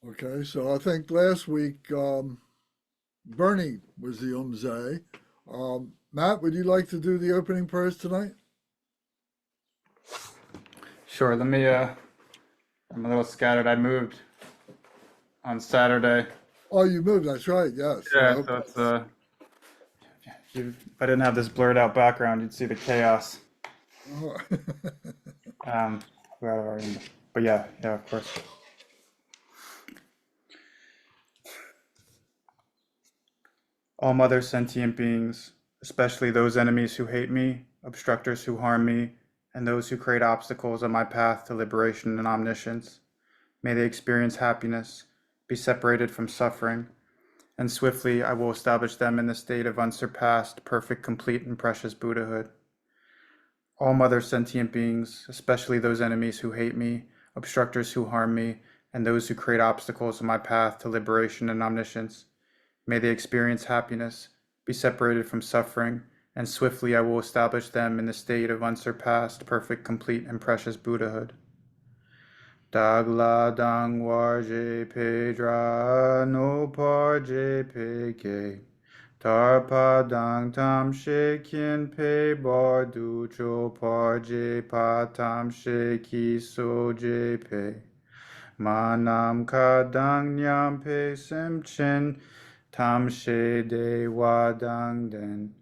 Okay, so I think last week Bernie was the Umze. Matt, would you like to do the opening prayers tonight? Sure, I'm a little scattered. I moved on Saturday. Oh, you moved. That's right. Yes. I Yeah, hope so it's that's. if I didn't have this blurred out background, you'd see the chaos. Oh. Um, where but yeah, yeah, of course. All mother sentient beings, especially those enemies who hate me, obstructors who harm me, and those who create obstacles on my path to liberation and omniscience, may they experience happiness, be separated from suffering, and swiftly I will establish them in the state of unsurpassed, perfect, complete, and precious Buddhahood. All mother sentient beings, especially those enemies who hate me, obstructors who harm me, and those who create obstacles on my path to liberation and omniscience, may they experience happiness, be separated from suffering, and swiftly I will establish them in the state of unsurpassed, perfect, complete, and precious Buddhahood. Dagla dang warje pedra no parje peke. Tarpa dang tam shekin pe bar ducho parje pa tam sheki soje pe. Manam ka dang nyam pe semchen tam she de wa dang den.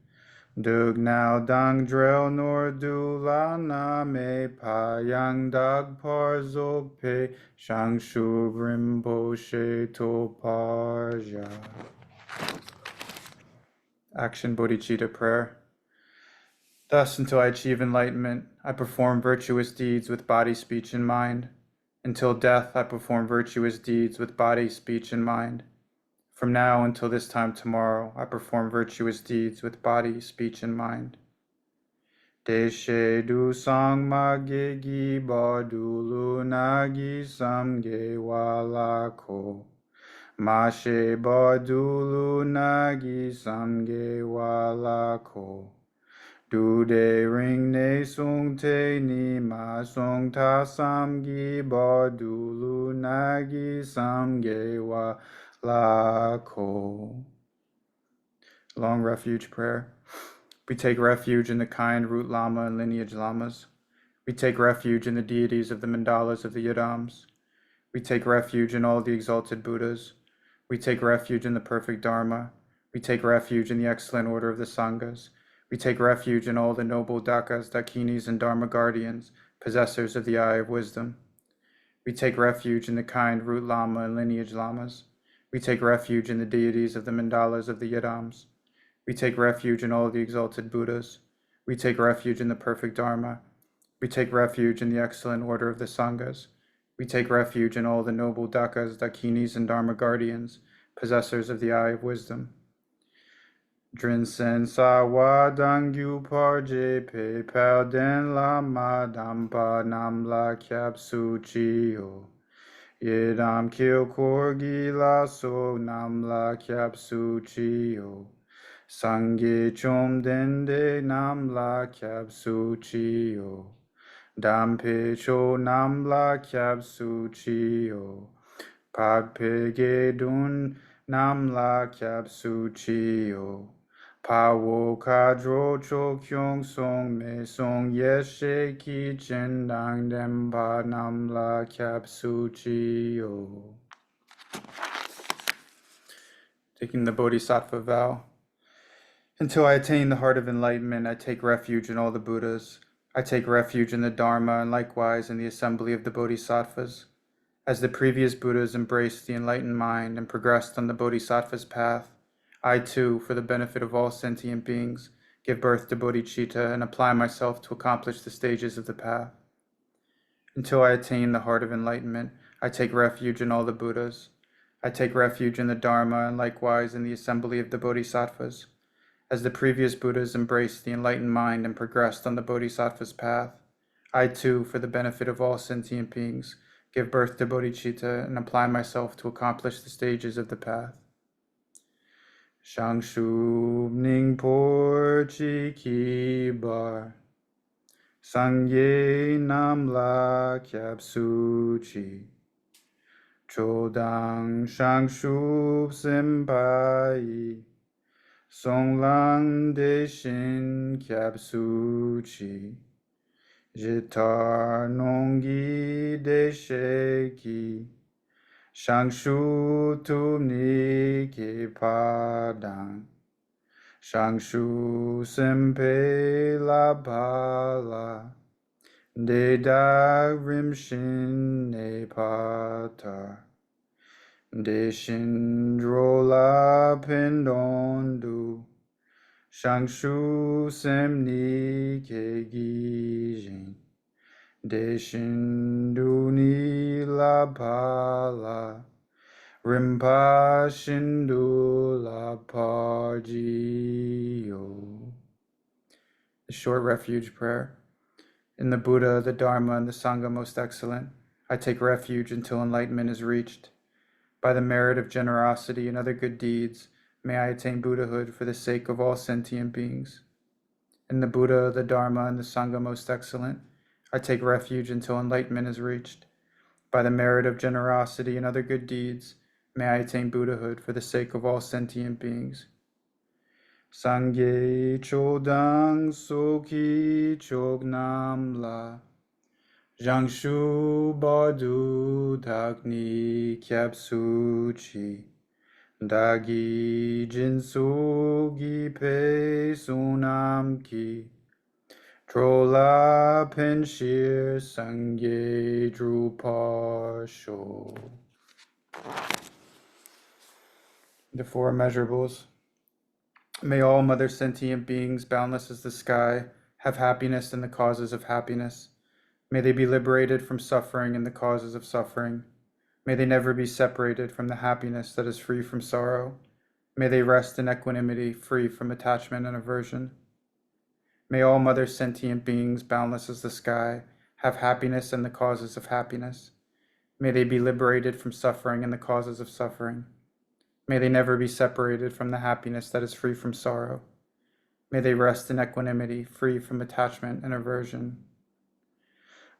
Dug now dang drill nor du la na me pa yang dag par zog pe shang shu rimpo she to parja. Action Bodhicitta Prayer. Thus, until I achieve enlightenment, I perform virtuous deeds with body, speech, and mind. Until death, I perform virtuous deeds with body, speech, and mind. From now until this time tomorrow, I perform virtuous deeds with body, speech, and mind. Deshe du sang ma ge gi ba du lu na gi sam ge wa la ko. Ma she ba du lu na gi sam ge wa la ko. Du de ring ne sung te ni ma sung ta sam gi ba du lu na gi sam ge wa la ko. Long Refuge Prayer. We take refuge in the kind root lama and lineage lamas. We take refuge in the deities of the mandalas of the yadams. We take refuge in all the exalted Buddhas. We take refuge in the perfect Dharma. We take refuge in the excellent order of the Sanghas. We take refuge in all the noble Dakas, Dakinis, and Dharma guardians, possessors of the eye of wisdom. We take refuge in the kind root lama and lineage lamas. We take refuge in the deities of the mandalas of the yadams. We take refuge in all the exalted Buddhas. We take refuge in the perfect Dharma. We take refuge in the excellent order of the Sanghas. We take refuge in all the noble Dakas, Dakinis, and Dharma guardians, possessors of the eye of wisdom. Drinsen sa wa dang yu par je pe pao den la ma dam pa nam la kyab su chi o. Yedam kil korgi la so nam la kyab su chi o. Sangye chom dende nam la kyab su chi o. Dampe cho nam la kyab su chi o. Pagpe ge dun nam la kyab su chi o. Pa wo ka dro cho kyung song me song yeshe ki chen dang dem pa nam la kyab su chi o. Taking the Bodhisattva vow. Until I attain the heart of enlightenment, I take refuge in all the Buddhas. I take refuge in the Dharma and likewise in the assembly of the Bodhisattvas. As the previous Buddhas embraced the enlightened mind and progressed on the Bodhisattva's path, I too, for the benefit of all sentient beings, give birth to bodhicitta and apply myself to accomplish the stages of the path. Until I attain the heart of enlightenment, I take refuge in all the Buddhas. I take refuge in the Dharma and likewise in the assembly of the Bodhisattvas. As the previous Buddhas embraced the enlightened mind and progressed on the Bodhisattva's path, I too, for the benefit of all sentient beings, give birth to bodhicitta and apply myself to accomplish the stages of the path. Shang Shu Ning Por Chi Ki Bar Sangye Nam La Kyab Su Chi Chodang Shangshub Senpai Songlang Deshin Kyapsuchi Jitar Nongi Desheki Shangshu Tumni Kipadang Shangshu Sempe La Bala Dedag Rimshin Nepatar Deshin Drola Pendondu Shangshu Semni Kegijin Deshin Duni La Pala Rimpa Shindu La Pargio. The short refuge prayer. In the Buddha, the Dharma, and the Sangha most excellent, I take refuge until enlightenment is reached. By the merit of generosity and other good deeds, may I attain Buddhahood for the sake of all sentient beings. In the Buddha, the Dharma, and the Sangha most excellent, I take refuge until enlightenment is reached. By the merit of generosity and other good deeds, may I attain Buddhahood for the sake of all sentient beings. Sangye Chodang Soki Chognam La Jiangsu Badu Dakni Kyapsuchi Dagi Jinsu Gipe Sunam Ki Trola Penshir Sangye Drupasho. The Four Immeasurables. May all mother sentient beings, boundless as the sky, have happiness in the causes of happiness. May they be liberated from suffering and the causes of suffering. May they never be separated from the happiness that is free from sorrow. May they rest in equanimity, free from attachment and aversion. May all mother sentient beings, boundless as the sky, have happiness in the causes of happiness. May they be liberated from suffering and the causes of suffering. May they never be separated from the happiness that is free from sorrow. May they rest in equanimity, free from attachment and aversion.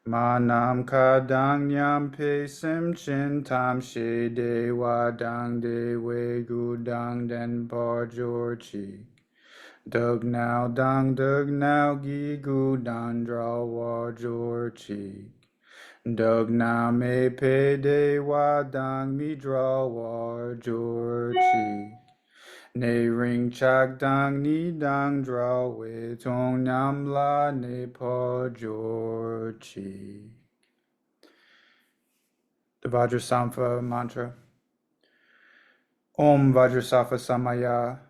Manam kadang nyam pe sim chin tam she de wa dang de we gu dang den par jor chi. Dug now gi gu dan draw wa jor chi. Dug now me pe de wa dang mi draw wa jor chi. Ne ring chak dang ni dang draw we tong nam la ne pa jor chi. The Vajrasattva mantra. Om Vajrasattva Samaya.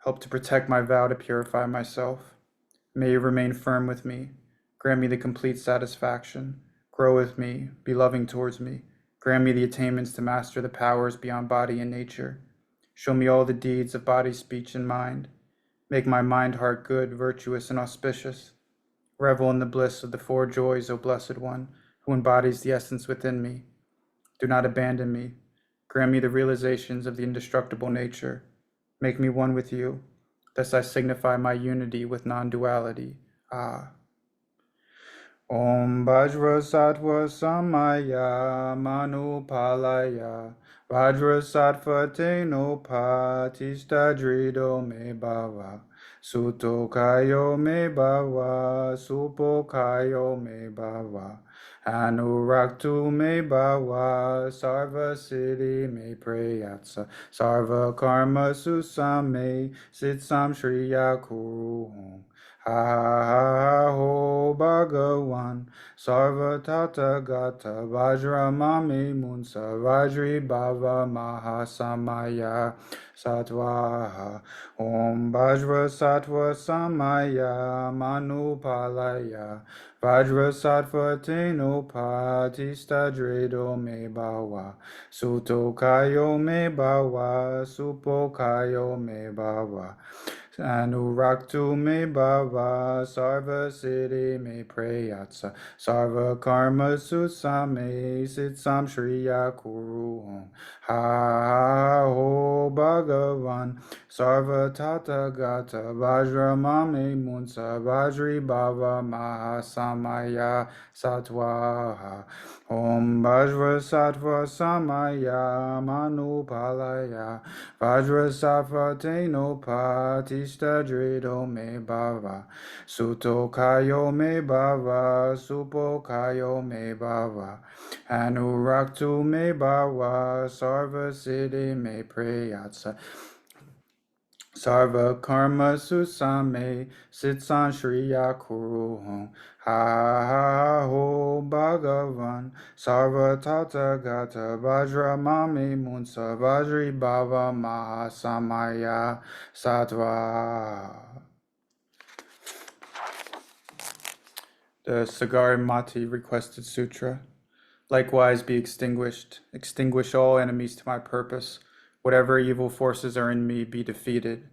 Help to protect my vow to purify myself. May you remain firm with me. Grant me the complete satisfaction. Grow with me. Be loving towards me. Grant me the attainments to master the powers beyond body and nature. Show me all the deeds of body, speech, and mind. Make my mind, heart good, virtuous, and auspicious. Revel in the bliss of the four joys, O Blessed One, who embodies the essence within me. Do not abandon me. Grant me the realizations of the indestructible nature. Make me one with you. Thus I signify my unity with non-duality. Ah. Om Vajrasattva Samaya Manupalaya Vajrasattva Teno Patistadrido Me Bhava Suto Kayo Me Bhava Supo Kayo Me Bhava Anuraktu Me Bhava Sarva Siddhi Me Prayatsa Sarva Karma Susame Sitsam Shriya Kuru Ha ha ho Bhagavan Sarva Tathagata Vajramami Munsa Vajri Bhava Mahasamaya Sattvaha Om Vajrasattva Samaya Manupalaya Vajrasattva Teno Patistadredo Me Bhava Suto Kayo Me Bhava Supo Kayo Me Bhava Anuraktu Me Bhava Sarva Siddhi Me Prayatsa Sarva Karma Susame Sitsam Shriya Kuru Ha ho Bhagavan Bhagavan Sarva Tathagata Vajramame Munsa Vajri Bhava Mahasamaya Satvaha Om Vajrasattva Samaya Manupalaya Vajrasattva Tenopatishta Drido Me Bhava Suto Kayo Me Bhava Supo Kayo Me Bhava Anuraktu Me Bhava Sarva Siddhi Me Prayatsa Sarva Karma Susame Sitsan Shriya Kuruhum Ha Ha Ho Bhagavan Sarva Tathagata Vajra Mame Munsa Vajri Bhava Mahasamaya Sattva. The Sagarmati Requested Sutra. Likewise be extinguished. Extinguish all enemies to my purpose. Whatever evil forces are in me, be defeated.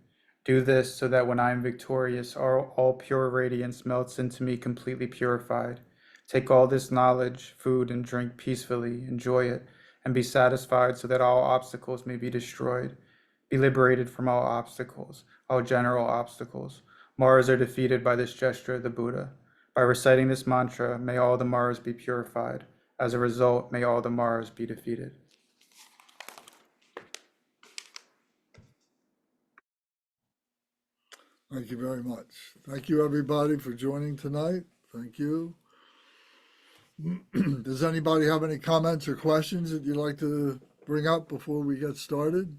Do this so that when I am victorious, all pure radiance melts into me completely purified. Take all this knowledge, food, and drink peacefully, enjoy it, and be satisfied so that all obstacles may be destroyed. Be liberated from all obstacles, all general obstacles. Maras are defeated by this gesture of the Buddha. By reciting this mantra, may all the Maras be purified. As a result, may all the Maras be defeated. Thank you very much. Thank you, everybody, for joining tonight. Thank you. Does anybody have any comments or questions that you'd like to bring up before we get started?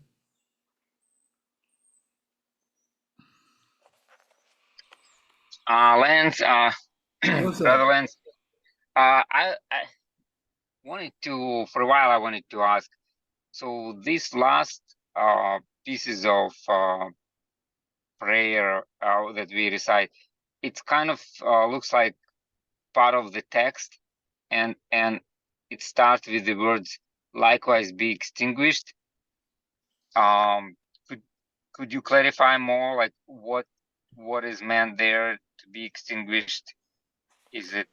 Lance, What's Brother that? Lance, I wanted to, for a while, I wanted to ask, so these last pieces of prayer that we recite, it kind of looks like part of the text, and it starts with the words, likewise be extinguished. Could you clarify more, like what is meant there to be extinguished? Is it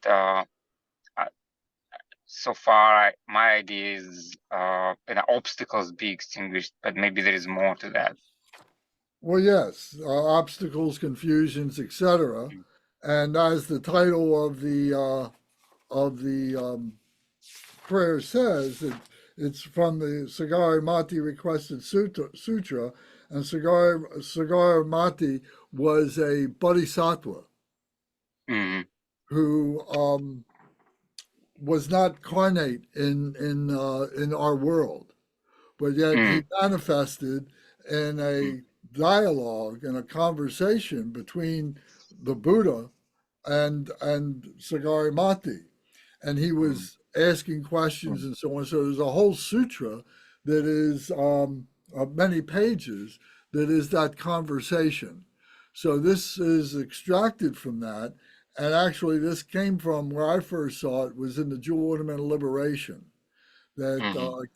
so far my idea is obstacles be extinguished, but maybe there is more to that. Well, yes, obstacles, confusions, etc. And as the title of the prayer says, it's from the Sagarmati Requested Sutra, and Sagarmati was a bodhisattva Mm-hmm. who was not carnate in our world, but yet he manifested in a dialogue and a conversation between the Buddha and Sagarmati, and he was asking questions and so on. So there's a whole sutra that is many pages that is that conversation. So this is extracted from that, and actually this came from where I first saw it was in the Jewel Ornamental Liberation that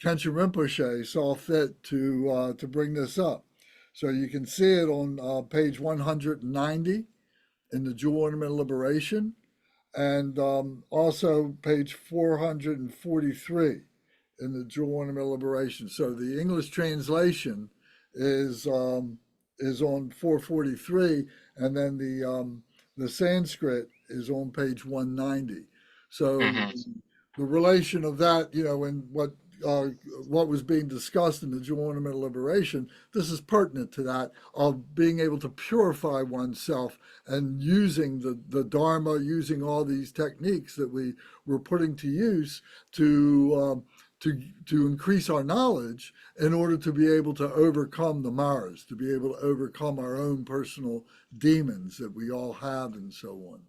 Kenshin Rinpoche saw fit to bring this up. So you can see it on page 190 in the Jewel Ornamental Liberation, and also page 443 in the Jewel Ornamental Liberation. So the English translation is on 443, and then the Sanskrit is on page 190. So the relation of that, and what was being discussed in the Jewel Ornamental Liberation, this is pertinent to that of being able to purify oneself and using the Dharma, using all these techniques that we were putting to use to increase our knowledge in order to be able to overcome the Maras, to be able to overcome our own personal demons that we all have and so on.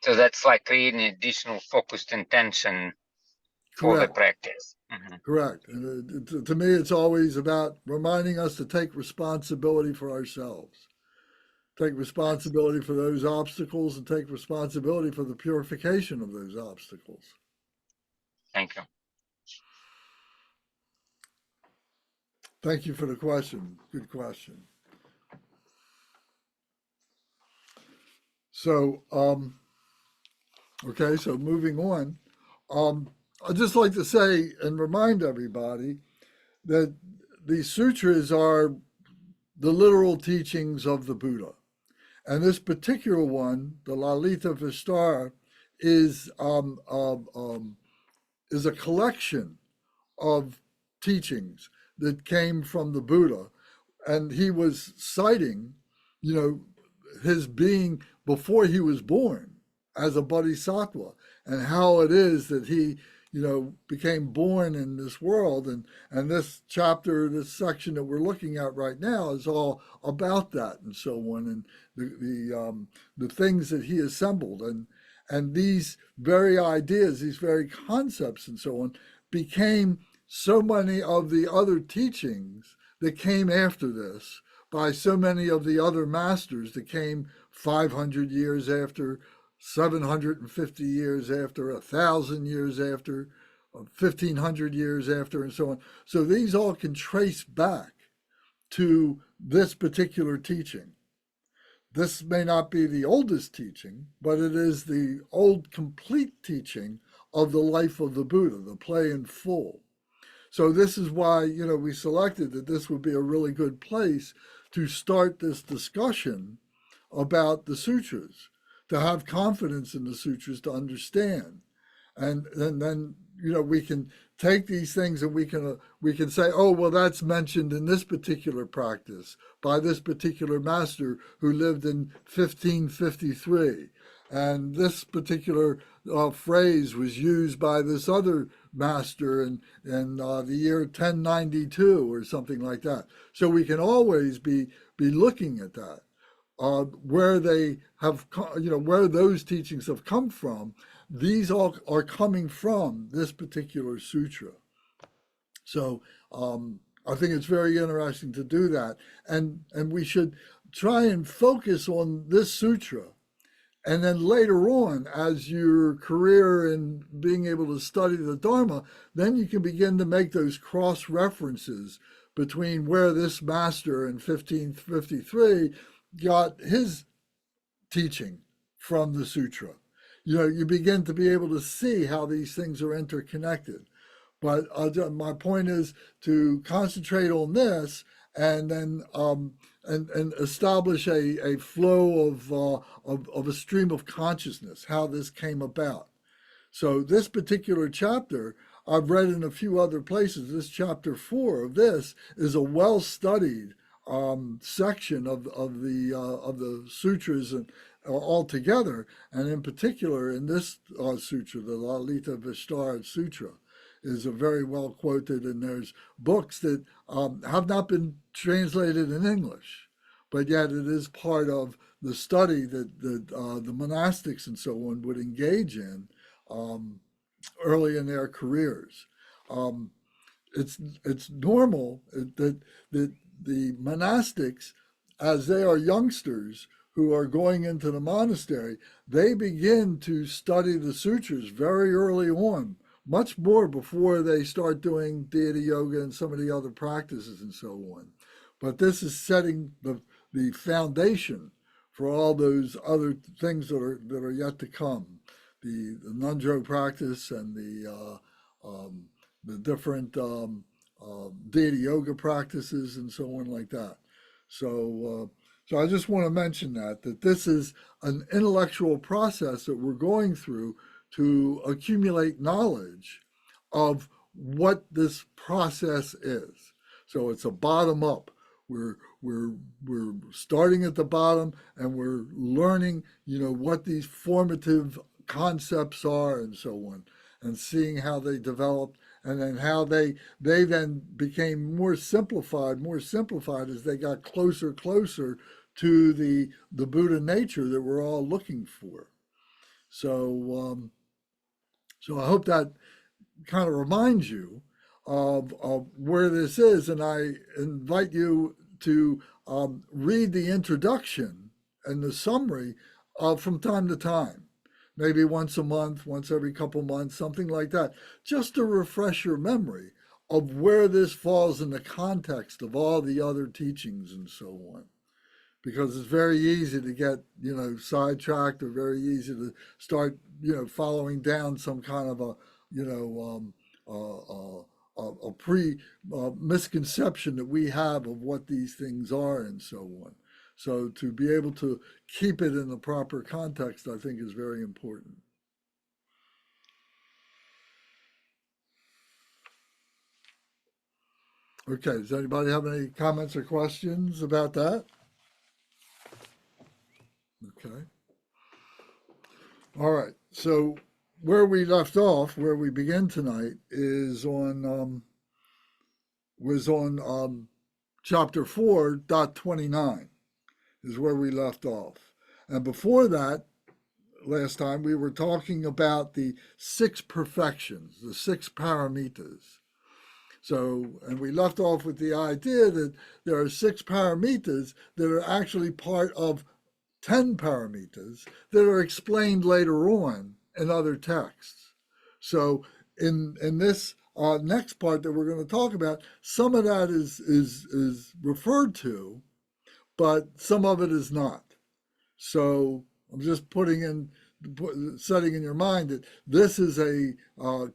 So that's like creating additional focused intention for the Correct. practice. Correct. And to me, it's always about reminding us to take responsibility for ourselves, take responsibility for those obstacles, and take responsibility for the purification of those obstacles. Thank you. Thank you for the question. Good question. So, okay, so moving on. I'd just like to say and remind everybody that the sutras are the literal teachings of the Buddha. And this particular one, the Lalitavistara, is a collection of teachings that came from the Buddha. And he was citing, his being before he was born as a bodhisattva, and how it is that he, became born in this world. And this chapter, this section that we're looking at right now is all about that and so on, and the things that he assembled. And these very ideas, these very concepts and so on, became so many of the other teachings that came after this by so many of the other masters that came 500 years after, 750 years after, 1,000 years after, 1,500 years after, and so on. So these all can trace back to this particular teaching. This may not be the oldest teaching, but it is the old complete teaching of the life of the Buddha, the play in full. So this is why, we selected that this would be a really good place to start this discussion about the sutras, to have confidence in the sutras, to understand. And then, we can take these things and we can say, oh, well, that's mentioned in this particular practice by this particular master who lived in 1553. And this particular phrase was used by this other master in the year 1092 or something like that. So we can always be looking at that, where they have, where those teachings have come from. These all are coming from this particular sutra. So I think it's very interesting to do that. And we should try and focus on this sutra. And then later on, as your career in being able to study the Dharma, then you can begin to make those cross references between where this master in 1553 got his teaching from the sutra. You begin to be able to see how these things are interconnected. But my point is to concentrate on this, and then and establish a flow of a stream of consciousness, how this came about. So this particular chapter, I've read in a few other places, this chapter 4 of this is a well-studied section of the sutras and altogether, and in particular in this sutra, the Lalitavistara Sutra, is a very well quoted, and there's books that have not been translated in English, but yet it is part of the study that the monastics and so on would engage in early in their careers. It's normal that the monastics, as they are youngsters who are going into the monastery, they begin to study the sutras very early on, much more before they start doing deity yoga and some of the other practices and so on. But this is setting the foundation for all those other things that are yet to come, the Nunjo practice and the different deity yoga practices and so on like that. So I just want to mention that this is an intellectual process that we're going through to accumulate knowledge of what this process is. So it's a bottom up. We're starting at the bottom, and we're learning, what these formative concepts are and so on, and seeing how they developed, and then how they then became more simplified as they got closer to the Buddha nature that we're all looking for. So I hope that kind of reminds you of where this is, and I invite you to read the introduction and the summary from time to time, maybe once a month, once every couple months, something like that, just to refresh your memory of where this falls in the context of all the other teachings and so on. Because it's very easy to get, sidetracked, or very easy to start, following down some kind of a a misconception that we have of what these things are and so on. So to be able to keep it in the proper context, I think, is very important. Okay, does anybody have any comments or questions about that? Okay. All right. So where we left off, where we begin tonight, is on chapter 4.29 is where we left off. And before that, last time we were talking about the 6 perfections, the 6 paramitas. So, and we left off with the idea that there are 6 paramitas that are actually part of 10 paramitas that are explained later on in other texts. So in this next part that we're going to talk about, some of that is referred to, but some of it is not. So I'm just setting in your mind that this is a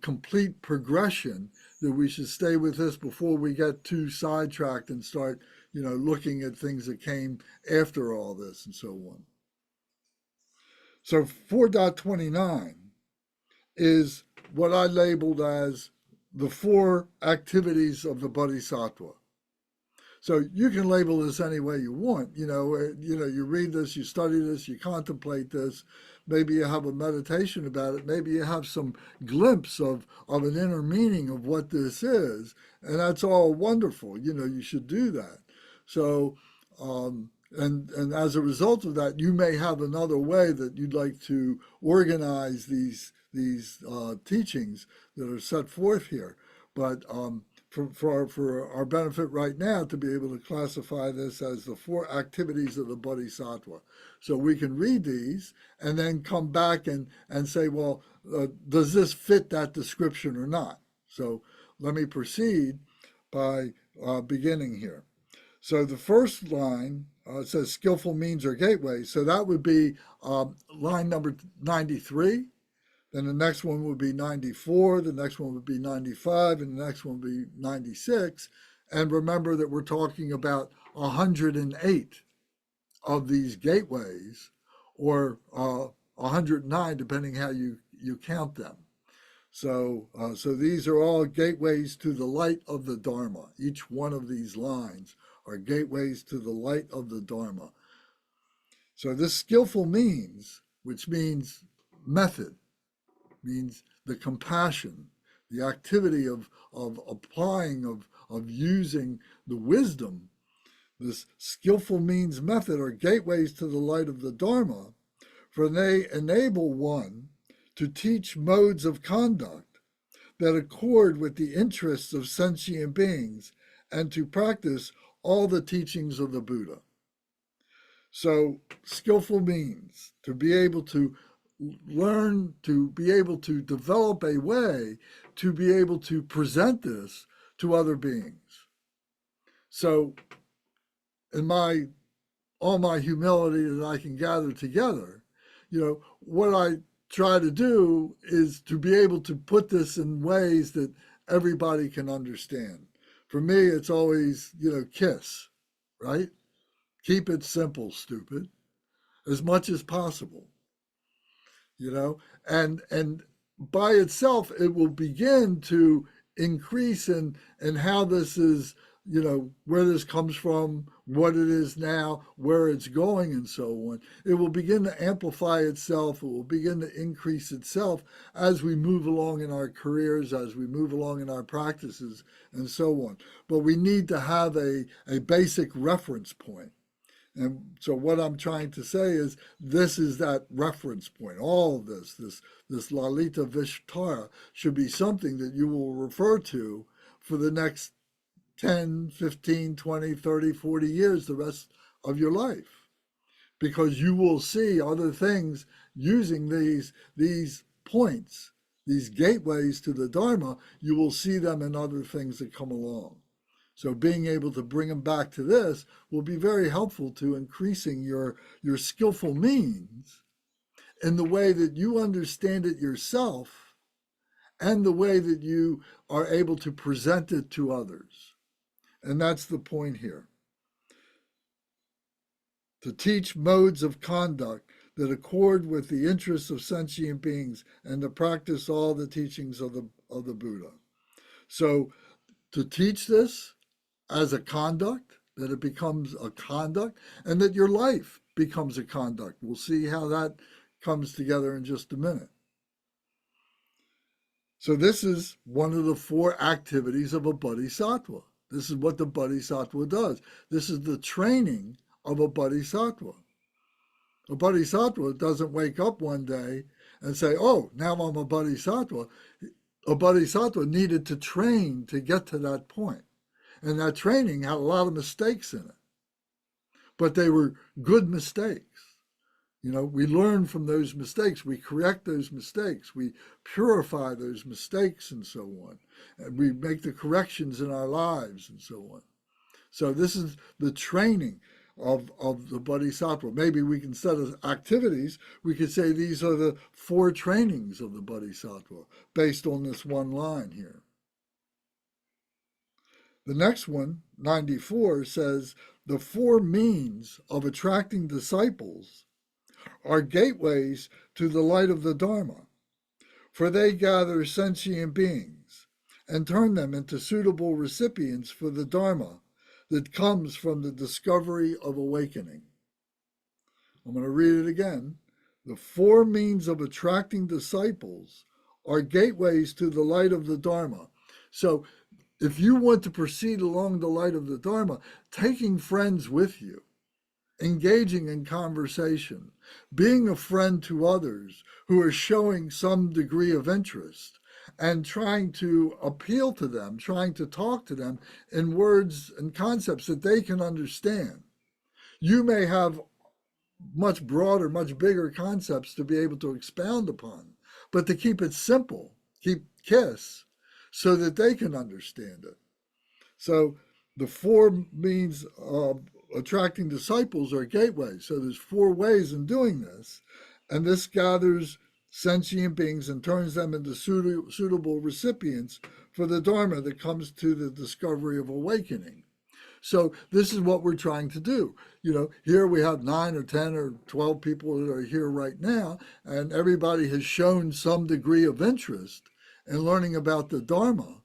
complete progression, that we should stay with this before we get too sidetracked and start, looking at things that came after all this and so on. So 4.29 is what I labeled as the 4 activities of the Bodhisattva. So you can label this any way you want. You read this, you study this, you contemplate this. Maybe you have a meditation about it. Maybe you have some glimpse of an inner meaning of what this is. And that's all wonderful. You should do that. So, and as a result of that, you may have another way that you'd like to organize these teachings that are set forth here. But for our benefit right now, to be able to classify this as the 4 activities of the Bodhisattva. So we can read these and then come back and say, well, does this fit that description or not? So let me proceed by beginning here. So the first line says skillful means or gateway. So that would be line number 93. Then the next one would be 94, the next one would be 95, and the next one would be 96. And remember that we're talking about 108 of these gateways, or 109, depending how you count them. So these are all gateways to the light of the Dharma. Each one of these lines are gateways to the light of the Dharma. So this skillful means, which means method, means the compassion, the activity of applying, of using the wisdom. This skillful means method are gateways to the light of the Dharma, for they enable one to teach modes of conduct that accord with the interests of sentient beings and to practice all the teachings of the Buddha. So skillful means to be able to learn, to be able to develop a way to be able to present this to other beings. So in all my humility that I can gather together, what I try to do is to be able to put this in ways that everybody can understand. For me, it's always, KISS, right? Keep it simple, stupid, as much as possible. And by itself, it will begin to increase in how this is, where this comes from, what it is now, where it's going, and so on. It will begin to amplify itself. It will begin to increase itself as we move along in our careers, as we move along in our practices, and so on. But we need to have a basic reference point. And so what I'm trying to say is this is that reference point. All of this Lalitavistara should be something that you will refer to for the next 10, 15, 20, 30, 40 years, the rest of your life. Because you will see other things using these points, these gateways to the Dharma, you will see them in other things that come along. So being able to bring them back to this will be very helpful to increasing your skillful means in the way that you understand it yourself and the way that you are able to present it to others. And that's the point here. To teach modes of conduct that accord with the interests of sentient beings and to practice all the teachings of the Buddha. So to teach this as a conduct, that it becomes a conduct, and that your life becomes a conduct. We'll see how that comes together in just a minute. So this is one of the 4 activities of a bodhisattva. This is what the bodhisattva does. This is the training of a bodhisattva. A bodhisattva doesn't wake up one day and say, oh, now I'm a bodhisattva. A bodhisattva needed to train to get to that point. And that training had a lot of mistakes in it. But they were good mistakes. We learn from those mistakes. We correct those mistakes. We purify those mistakes and so on. And we make the corrections in our lives and so on. So this is the training of the bodhisattva. Maybe we can set as activities, we could say these are the 4 trainings of the bodhisattva based on this one line here. The next one, 94, says the 4 means of attracting disciples are gateways to the light of the Dharma, for they gather sentient beings and turn them into suitable recipients for the Dharma that comes from the discovery of awakening. I'm going to read it again. The 4 means of attracting disciples are gateways to the light of the Dharma. So if you want to proceed along the light of the Dharma, taking friends with you, engaging in conversation, being a friend to others who are showing some degree of interest, and trying to appeal to them, trying to talk to them in words and concepts that they can understand. You may have much broader, much bigger concepts to be able to expound upon, but to keep it simple, keep KISS, so that they can understand it. So the 4 means of attracting disciples are gateways. So there's 4 ways in doing this, and this gathers sentient beings and turns them into suitable recipients for the Dharma that comes to the discovery of awakening. So this is what we're trying to do. Here we have 9 or 10 or 12 people that are here right now, and everybody has shown some degree of interest in learning about the Dharma.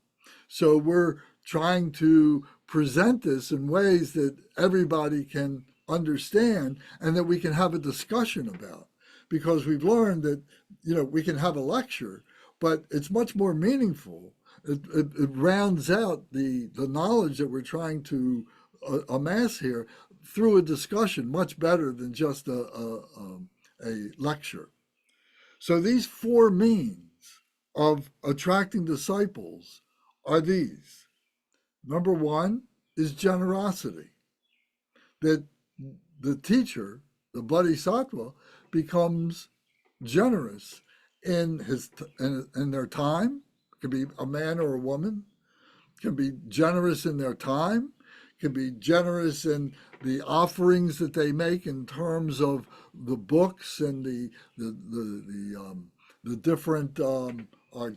So we're trying to present this in ways that everybody can understand and that we can have a discussion about. Because we've learned that, we can have a lecture, but it's much more meaningful. It rounds out the knowledge that we're trying to amass here through a discussion much better than just a lecture. So these 4 means of attracting disciples are these. Number 1 is generosity. That the teacher, the bodhisattva, becomes generous in their time. It can be a man or a woman. Can be generous in their time. Can be generous in the offerings that they make in terms of the books and the different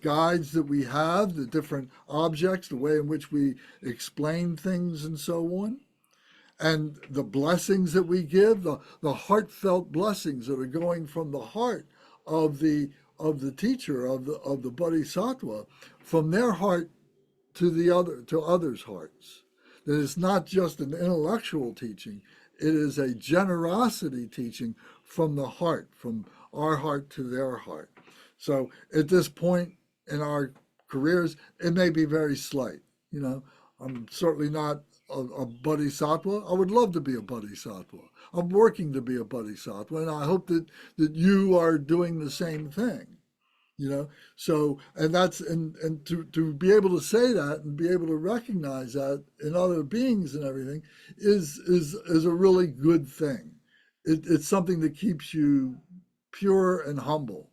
guides that we have, the different objects, the way in which we explain things and so on. And the blessings that we give, the heartfelt blessings that are going from the heart of the teacher, of the bodhisattva, from their heart to others' hearts. That it's not just an intellectual teaching, it is a generosity teaching from the heart, from our heart to their heart. So at this point in our careers, it may be very slight. I'm certainly not a bodhisattva. I would love to be a bodhisattva. I'm working to be a bodhisattva, and I hope that you are doing the same thing. So, and that's and to be able to say that and be able to recognize that in other beings and everything is a really good thing. It's something that keeps you pure and humble.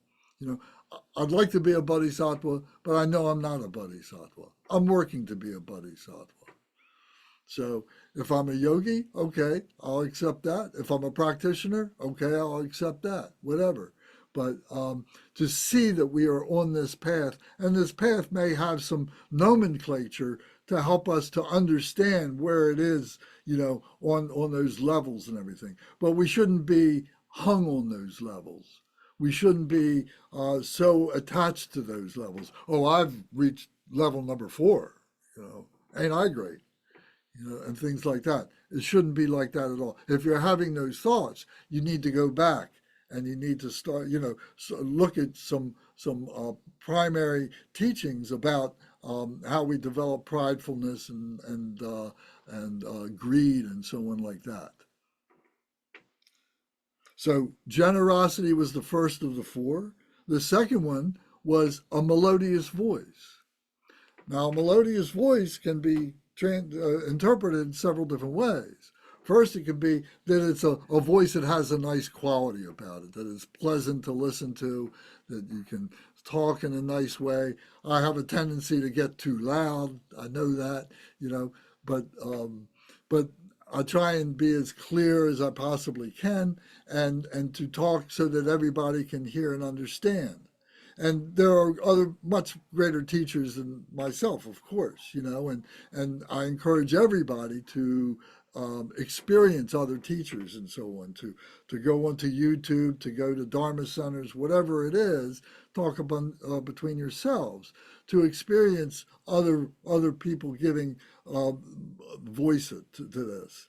I'd like to be a bodhisattva, but I know I'm not a bodhisattva. I'm working to be a bodhisattva. So if I'm a yogi, okay, I'll accept that. If I'm a practitioner, okay, I'll accept that, whatever. but to see that we are on this path, and this path may have some nomenclature to help us to understand where it is, on those levels and everything. But we shouldn't be hung on those levels. We shouldn't be so attached to those levels. Oh, I've reached level number 4, ain't I great? And things like that. It shouldn't be like that at all. If you're having those thoughts, you need to go back and you need to start, look at some primary teachings about how we develop pridefulness and greed and so on like that. So generosity was the first of the 4. The second one was a melodious voice. Now, a melodious voice can be interpreted in several different ways. First, it could be that it's a voice that has a nice quality about it, that it's pleasant to listen to, that you can talk in a nice way. I have a tendency to get too loud. I know that, but I try and be as clear as I possibly can and to talk so that everybody can hear and understand. And there are other much greater teachers than myself, of course, and I encourage everybody to experience other teachers and so on, to go onto YouTube, to go to Dharma centers, whatever it is, talk about between yourselves, to experience other people giving voice to this.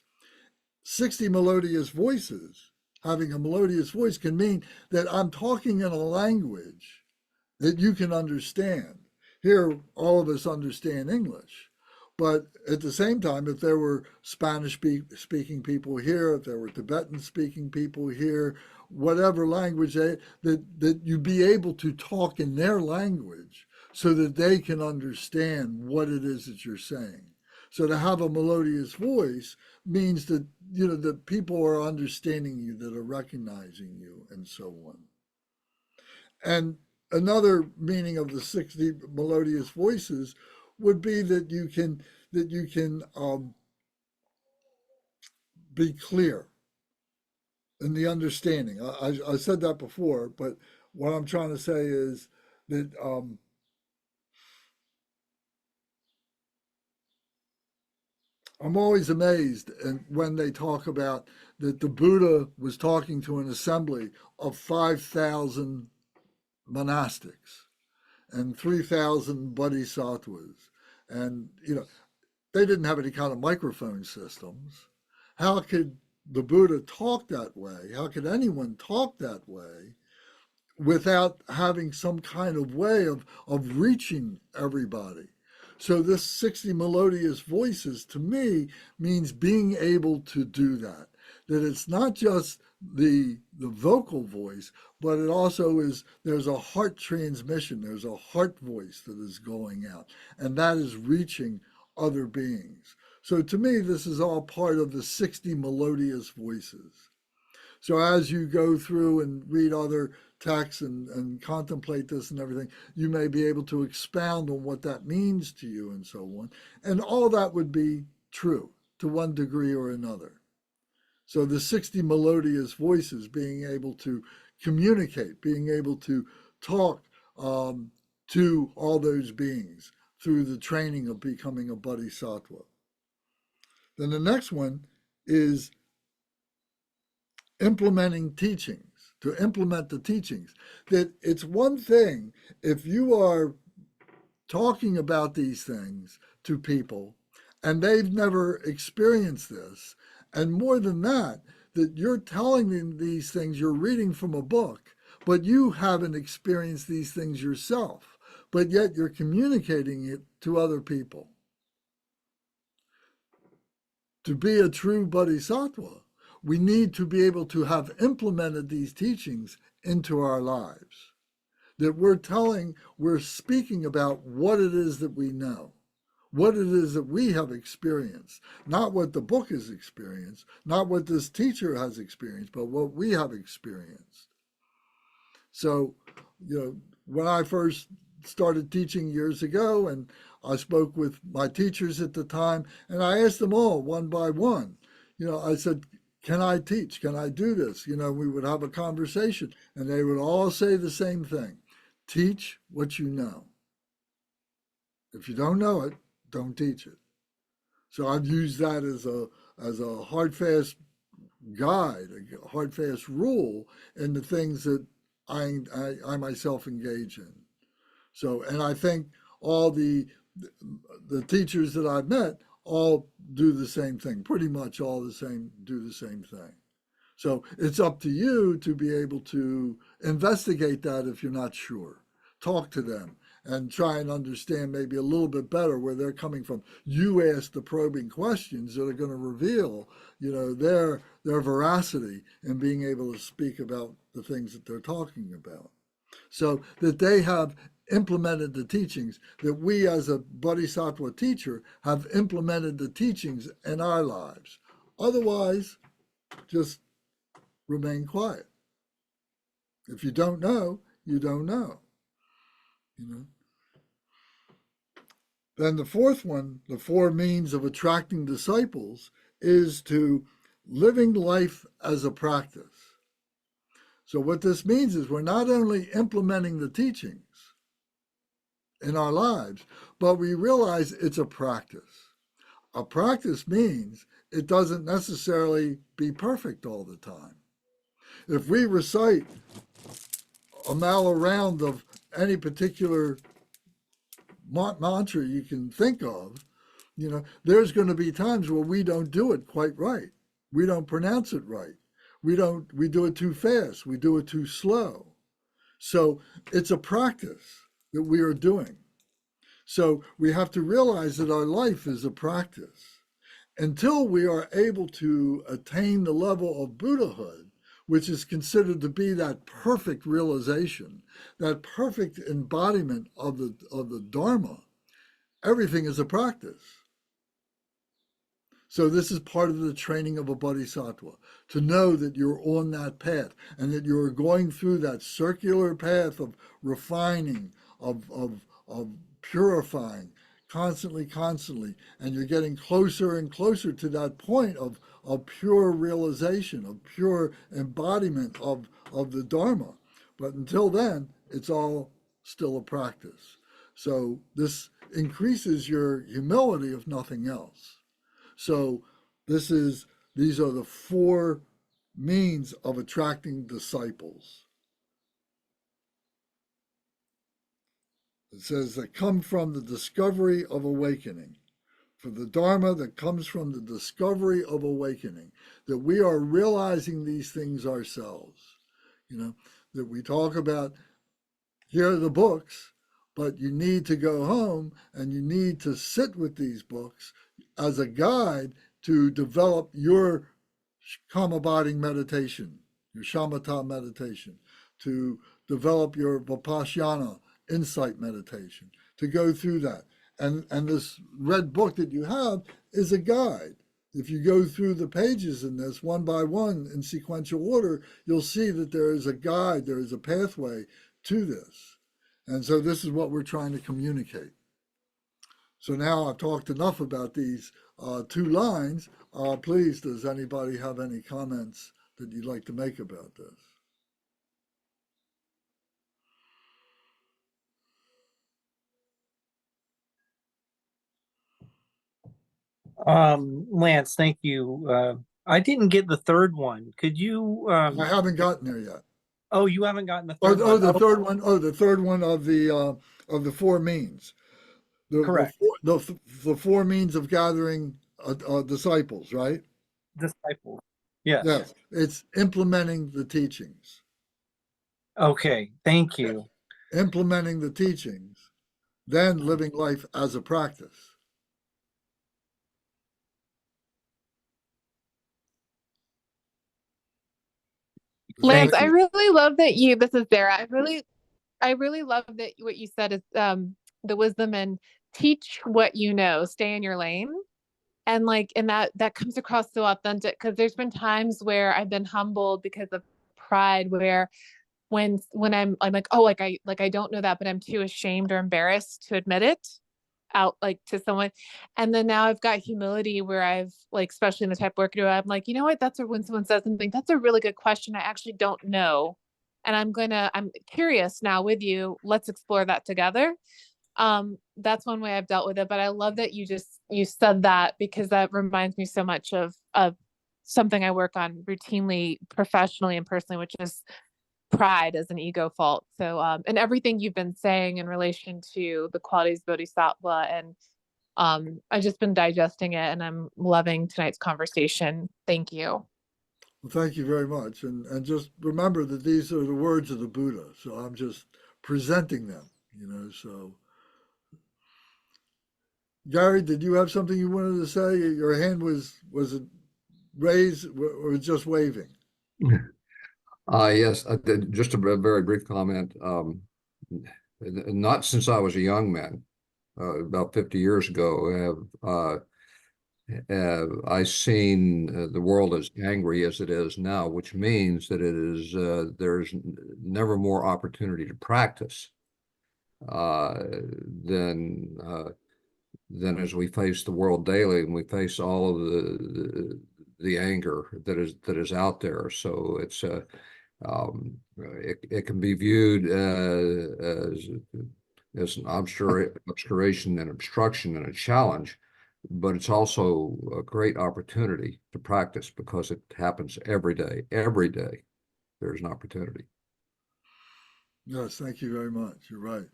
60 melodious voices, having a melodious voice can mean that I'm talking in a language that you can understand. Here, all of us understand English. But at the same time, if there were Spanish-speaking people here, if there were Tibetan-speaking people here, whatever language, that you be able to talk in their language so that they can understand what it is that you're saying. So to have a melodious voice means that, that people are understanding you, that are recognizing you, and so on. And another meaning of the 60 melodious voices would be that you can be clear in the understanding. I said that before, but what I'm trying to say is that I'm always amazed when they talk about that the Buddha was talking to an assembly of 5,000 monastics and 3,000 bodhisattvas. And, they didn't have any kind of microphone systems. How could the Buddha talk that way? How could anyone talk that way without having some kind of way of reaching everybody? So this 60 melodious voices to me means being able to do that. That it's not just the vocal voice, but it also is, there's a heart transmission, there's a heart voice that is going out, and that is reaching other beings. So to me, this is all part of the 60 melodious voices. So as you go through and read other texts and contemplate this and everything, you may be able to expound on what that means to you and so on. And all that would be true to one degree or another. So the 60 melodious voices, being able to communicate, being able to talk to all those beings through the training of becoming a bodhisattva. Then the next one is implementing teachings, to implement the teachings. That it's one thing if you are talking about these things to people and they've never experienced this, and more than that, that you're telling them these things, you're reading from a book, but you haven't experienced these things yourself, but yet you're communicating it to other people. To be a true bodhisattva, we need to be able to have implemented these teachings into our lives. That we're speaking about what it is that we know, what it is that we have experienced, not what the book has experienced, not what this teacher has experienced, but what we have experienced. So, when I first started teaching years ago, and I spoke with my teachers at the time, and I asked them all one by one, I said, can I teach? Can I do this? You know, we would have a conversation and they would all say the same thing. Teach what you know. If you don't know it, don't teach it. So I've used that as a hard fast guide, a hard fast rule in the things that I myself engage in. So, and I think all the teachers that I've met all do the same thing, pretty much all the same, do the same thing. So it's up to you to be able to investigate that if you're not sure. Talk to them and try and understand maybe a little bit better where they're coming from. You ask the probing questions that are going to reveal, you know, their veracity in being able to speak about the things that they're talking about. So that they have implemented the teachings, that we as a Bodhisattva teacher have implemented the teachings in our lives. Otherwise, just remain quiet. If you don't know, you don't know. You know. Then the fourth one, the four means of attracting disciples, is to living life as a practice. So what this means is we're not only implementing the teachings in our lives, but we realize it's a practice. A practice means it doesn't necessarily be perfect all the time. If we recite a mile round of any particular mantra you can think of, you know, there's going to be times where we don't do it quite right. We don't pronounce it right. We do it too fast. We do it too slow. So it's a practice that we are doing. So we have to realize that our life is a practice. Until we are able to attain the level of Buddhahood, which is considered to be that perfect realization, that perfect embodiment of the Dharma, everything is a practice. So this is part of the training of a bodhisattva, to know that you're on that path and that you're going through that circular path of refining, of purifying, constantly, and you're getting closer and closer to that point of pure realization, of pure embodiment of the Dharma. But until then, it's all still a practice. So this increases your humility, if nothing else. So these are the four means of attracting disciples. It says that come from the discovery of awakening. For the Dharma that comes from the discovery of awakening, that we are realizing these things ourselves. You know, that we talk about, here are the books, but you need to go home and you need to sit with these books as a guide to develop your Kamabodhi meditation, your shamatha meditation, to develop your vipassana insight meditation, to go through that. And this red book that you have is a guide. If you go through the pages in this one by one in sequential order, you'll see that there is a guide, there is a pathway to this. And so this is what we're trying to communicate. So now I've talked enough about these two lines. Please, does anybody have any comments that you'd like to make about this? Lance, thank you. I didn't get the third one. Could you? I haven't gotten there yet. Oh, you haven't gotten the Oh, third one. the third one. Oh, the third one of the four means. Correct. The four means of gathering disciples, right? Disciples. Yes. Yes. It's implementing the teachings. Okay. Thank you. Implementing the teachings, then living life as a practice. Lance, Thank I you. really love that this is Sarah. I really love that what you said is the wisdom and teach what you know, stay in your lane. And that comes across so authentic, because there's been times where I've been humbled because of pride, where when I'm like, oh, I don't know that, but I'm too ashamed or embarrassed to admit it. out like to someone. And then now I've got humility where I've like, especially in the type of work I do, I'm like, you know what, when someone says something, that's a really good question. I actually don't know. And I'm curious now with you, let's explore that together. That's one way I've dealt with it. But I love that you said that, because that reminds me so much of something I work on routinely, professionally and personally, which is pride as an ego fault. So, and everything you've been saying in relation to the qualities of Bodhisattva, and I've just been digesting it, and I'm loving tonight's conversation. Thank you. Well, thank you very much. And just remember that these are the words of the Buddha. So I'm just presenting them, so. Gary, did you have something you wanted to say? Your hand was it raised or just waving? Yes, just a very brief comment. Not since I was a young man, about 50 years ago, have I seen the world as angry as it is now, which means that there's never more opportunity to practice than as we face the world daily, and we face all of the anger that is out there. So it's it can be viewed as an obscuration and obstruction and a challenge, but it's also a great opportunity to practice, because it happens every day. Every day there's an opportunity. Yes, thank you very much. You're right.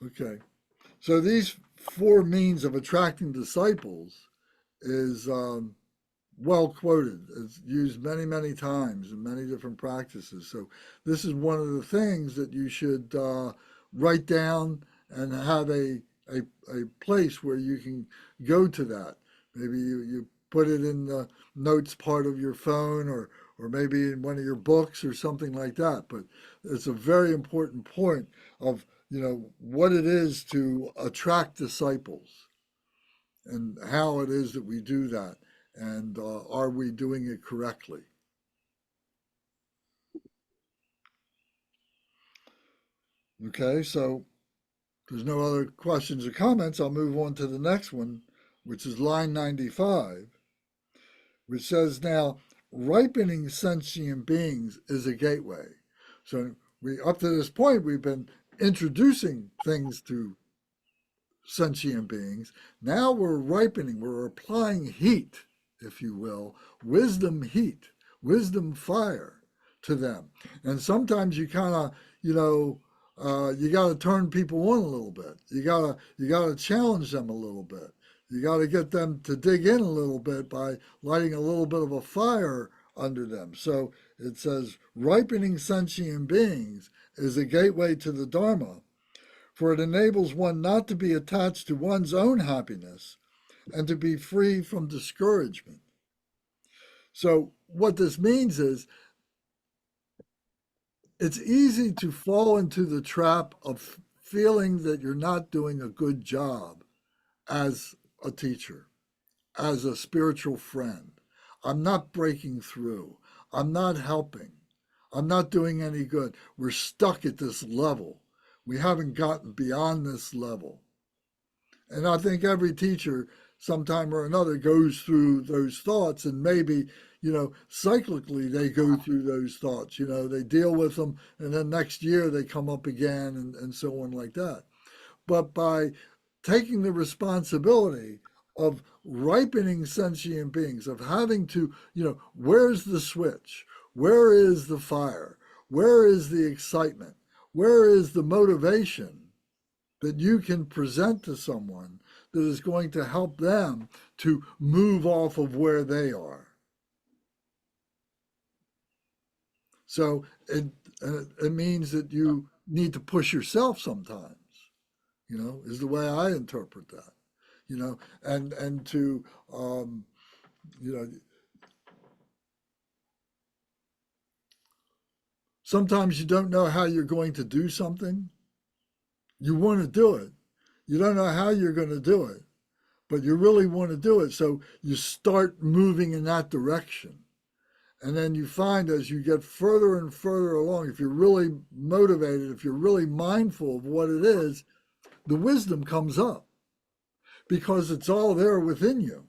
Okay. So these four means of attracting disciples is well quoted. It's used many, many times in many different practices. So this is one of the things that you should write down and have a place where you can go to that. Maybe you put it in the notes part of your phone, or maybe in one of your books or something like that. But it's a very important point of what it is to attract disciples and how it is that we do that, and are we doing it correctly. Okay, so if there's no other questions or comments, I'll move on to the next one, which is line 95, which says, now ripening sentient beings is a gateway. So we, up to this point, we've been introducing things to sentient beings. Now we're ripening, we're applying heat, if you will, wisdom heat, wisdom fire to them. And sometimes you kind of, you got to turn people on a little bit. You got to challenge them a little bit. You got to get them to dig in a little bit by lighting a little bit of a fire under them. So it says ripening sentient beings is a gateway to the Dharma, for it enables one not to be attached to one's own happiness and to be free from discouragement. So what this means is it's easy to fall into the trap of feeling that you're not doing a good job as a teacher, as a spiritual friend. I'm not breaking through. I'm not helping. I'm not doing any good. We're stuck at this level. We haven't gotten beyond this level. And I think every teacher, sometime or another, goes through those thoughts, and maybe, cyclically they go through those thoughts. They deal with them, and then next year they come up again, and so on like that. But by taking the responsibility of ripening sentient beings, of having to, where's the switch? Where is the fire? Where is the excitement? Where is the motivation that you can present to someone that is going to help them to move off of where they are? So it means that you need to push yourself sometimes, is the way I interpret that, and to, sometimes you don't know how you're going to do something. You want to do it. You don't know how you're going to do it, but you really want to do it. So you start moving in that direction. And then you find as you get further and further along, if you're really motivated, if you're really mindful of what it is, the wisdom comes up because it's all there within you.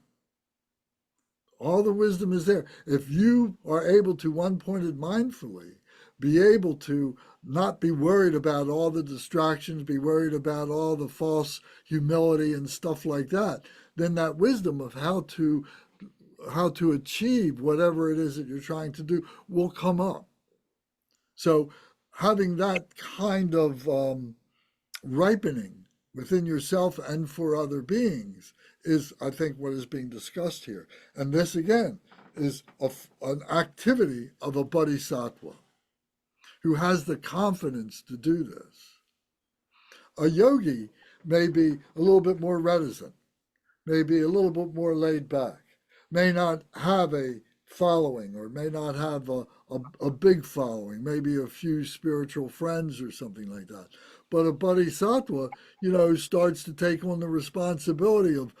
All the wisdom is there. If you are able to one-pointed mindfully be able to not be worried about all the distractions, be worried about all the false humility and stuff like that, then that wisdom of how to achieve whatever it is that you're trying to do will come up. So having that kind of ripening within yourself and for other beings is, I think, what is being discussed here. And this, again, is an activity of a bodhisattva who has the confidence to do this. A yogi may be a little bit more reticent, may be a little bit more laid back, may not have a following or may not have a big following, maybe a few spiritual friends or something like that. But a bodhisattva, starts to take on the responsibility of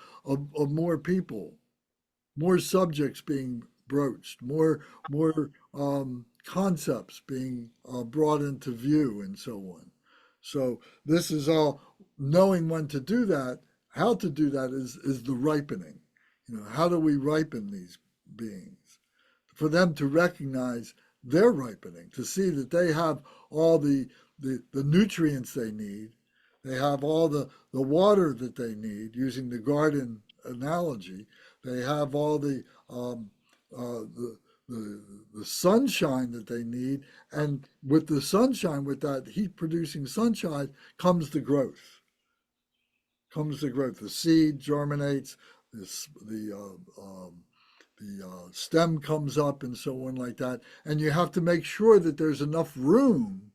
more people, more subjects being broached, more concepts being brought into view and so on. So this is all knowing when to do that. How to do that is the ripening. How do we ripen these beings? For them to recognize their ripening, to see that they have all the nutrients they need, they have all the water that they need, using the garden analogy, they have all the sunshine that they need, and with the sunshine, with that heat-producing sunshine, comes the growth. The seed germinates, the stem comes up, and so on like that. And you have to make sure that there's enough room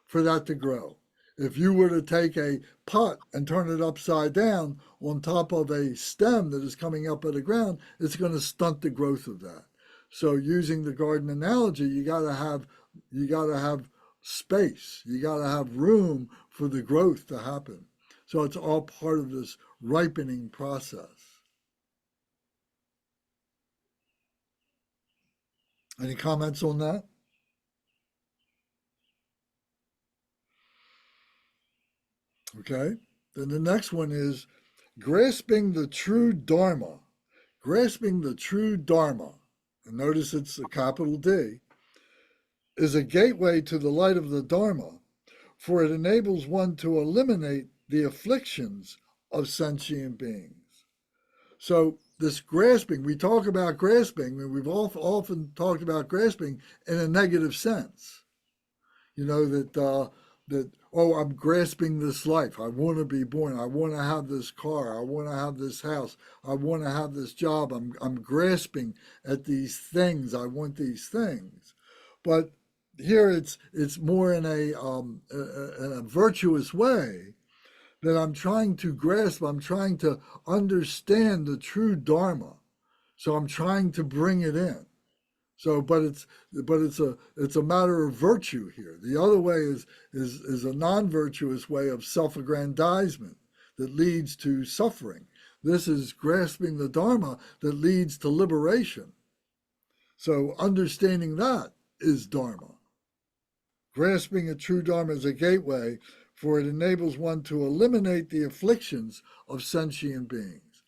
for that to grow. If you were to take a pot and turn it upside down on top of a stem that is coming up out of the ground, it's going to stunt the growth of that. So using the garden analogy, you got to have space. You got to have room for the growth to happen. So it's all part of this ripening process. Any comments on that? Okay. Then the next one is grasping the true Dharma. Grasping the true Dharma, and notice it's a capital D, is a gateway to the light of the Dharma, for it enables one to eliminate the afflictions of sentient beings. So this grasping, we talk about grasping, and we've often talked about grasping in a negative sense. That I'm grasping this life. I want to be born. I want to have this car. I want to have this house. I want to have this job. I'm grasping at these things. I want these things. But here it's more in a virtuous way that I'm trying to grasp. I'm trying to understand the true Dharma. So I'm trying to bring it in. So, but it's a matter of virtue here. The other way is a non-virtuous way of self-aggrandizement that leads to suffering. This is grasping the Dharma that leads to liberation. So understanding that is Dharma. Grasping a true Dharma is a gateway, for it enables one to eliminate the afflictions of sentient beings.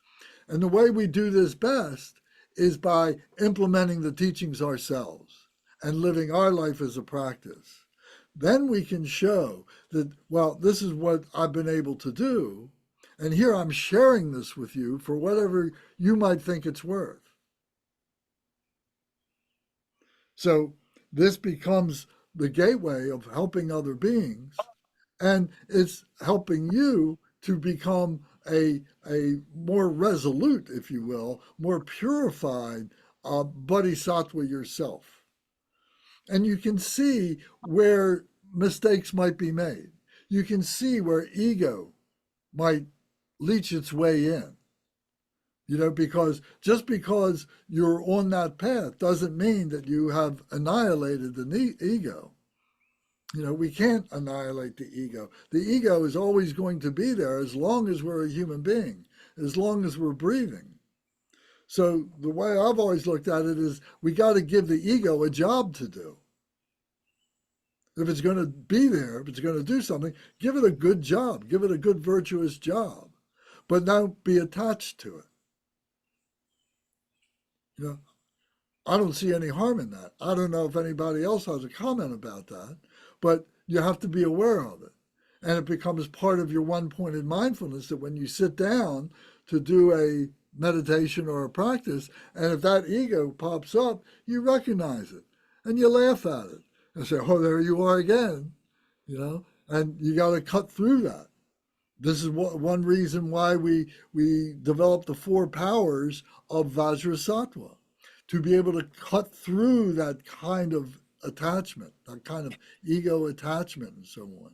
And the way we do this best is by implementing the teachings ourselves and living our life as a practice. Then we can show that, well, this is what I've been able to do, and here I'm sharing this with you for whatever you might think it's worth. So this becomes the gateway of helping other beings, and it's helping you to become a more resolute, if you will, more purified bodhisattva yourself. And you can see where mistakes might be made. You can see where ego might leach its way in. Because just because you're on that path doesn't mean that you have annihilated the ego. We can't annihilate the ego. The ego is always going to be there as long as we're a human being, as long as we're breathing. So the way I've always looked at it is we got to give the ego a job to do. If it's going to be there, if it's going to do something, give it a good job, give it a good virtuous job, but don't be attached to it. You know, I don't see any harm in that. I don't know if anybody else has a comment about that, but you have to be aware of it. And it becomes part of your one-pointed mindfulness that when you sit down to do a meditation or a practice, and if that ego pops up, you recognize it and you laugh at it and say, oh, there you are again, you know, and you got to cut through that. This is one reason why we developed the 4 powers of Vajrasattva, to be able to cut through that kind of attachment, that kind of ego attachment and so on.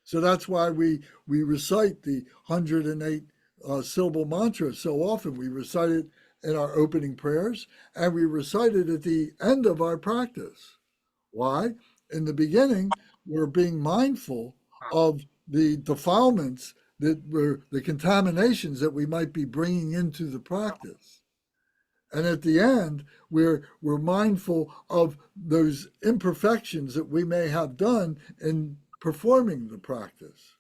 So that's why we recite the 108 syllable mantra so often. We recite it in our opening prayers, and we recite it at the end of our practice. Why? In the beginning, we're being mindful of the defilements, the contaminations that we might be bringing into the practice. And at the end, we're mindful of those imperfections that we may have done in performing the practice.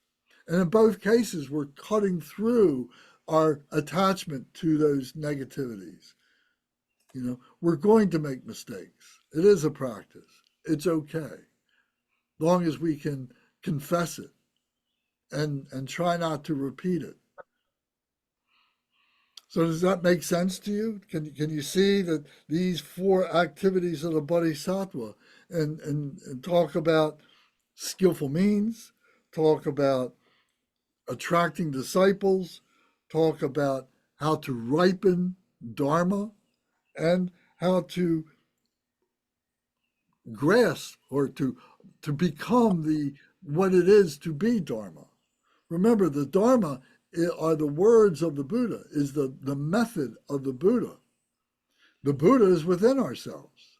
And in both cases, we're cutting through our attachment to those negativities. You know, we're going to make mistakes. It is a practice. It's okay, long as we can confess it and try not to repeat it. So does that make sense to you? Can you see that these 4 activities of the Bodhisattva and talk about skillful means, talk about attracting disciples, talk about how to ripen Dharma, and how to grasp or to become what it is to be Dharma. Remember, the Dharma are the words of the Buddha, is the method of the Buddha. The Buddha is within ourselves.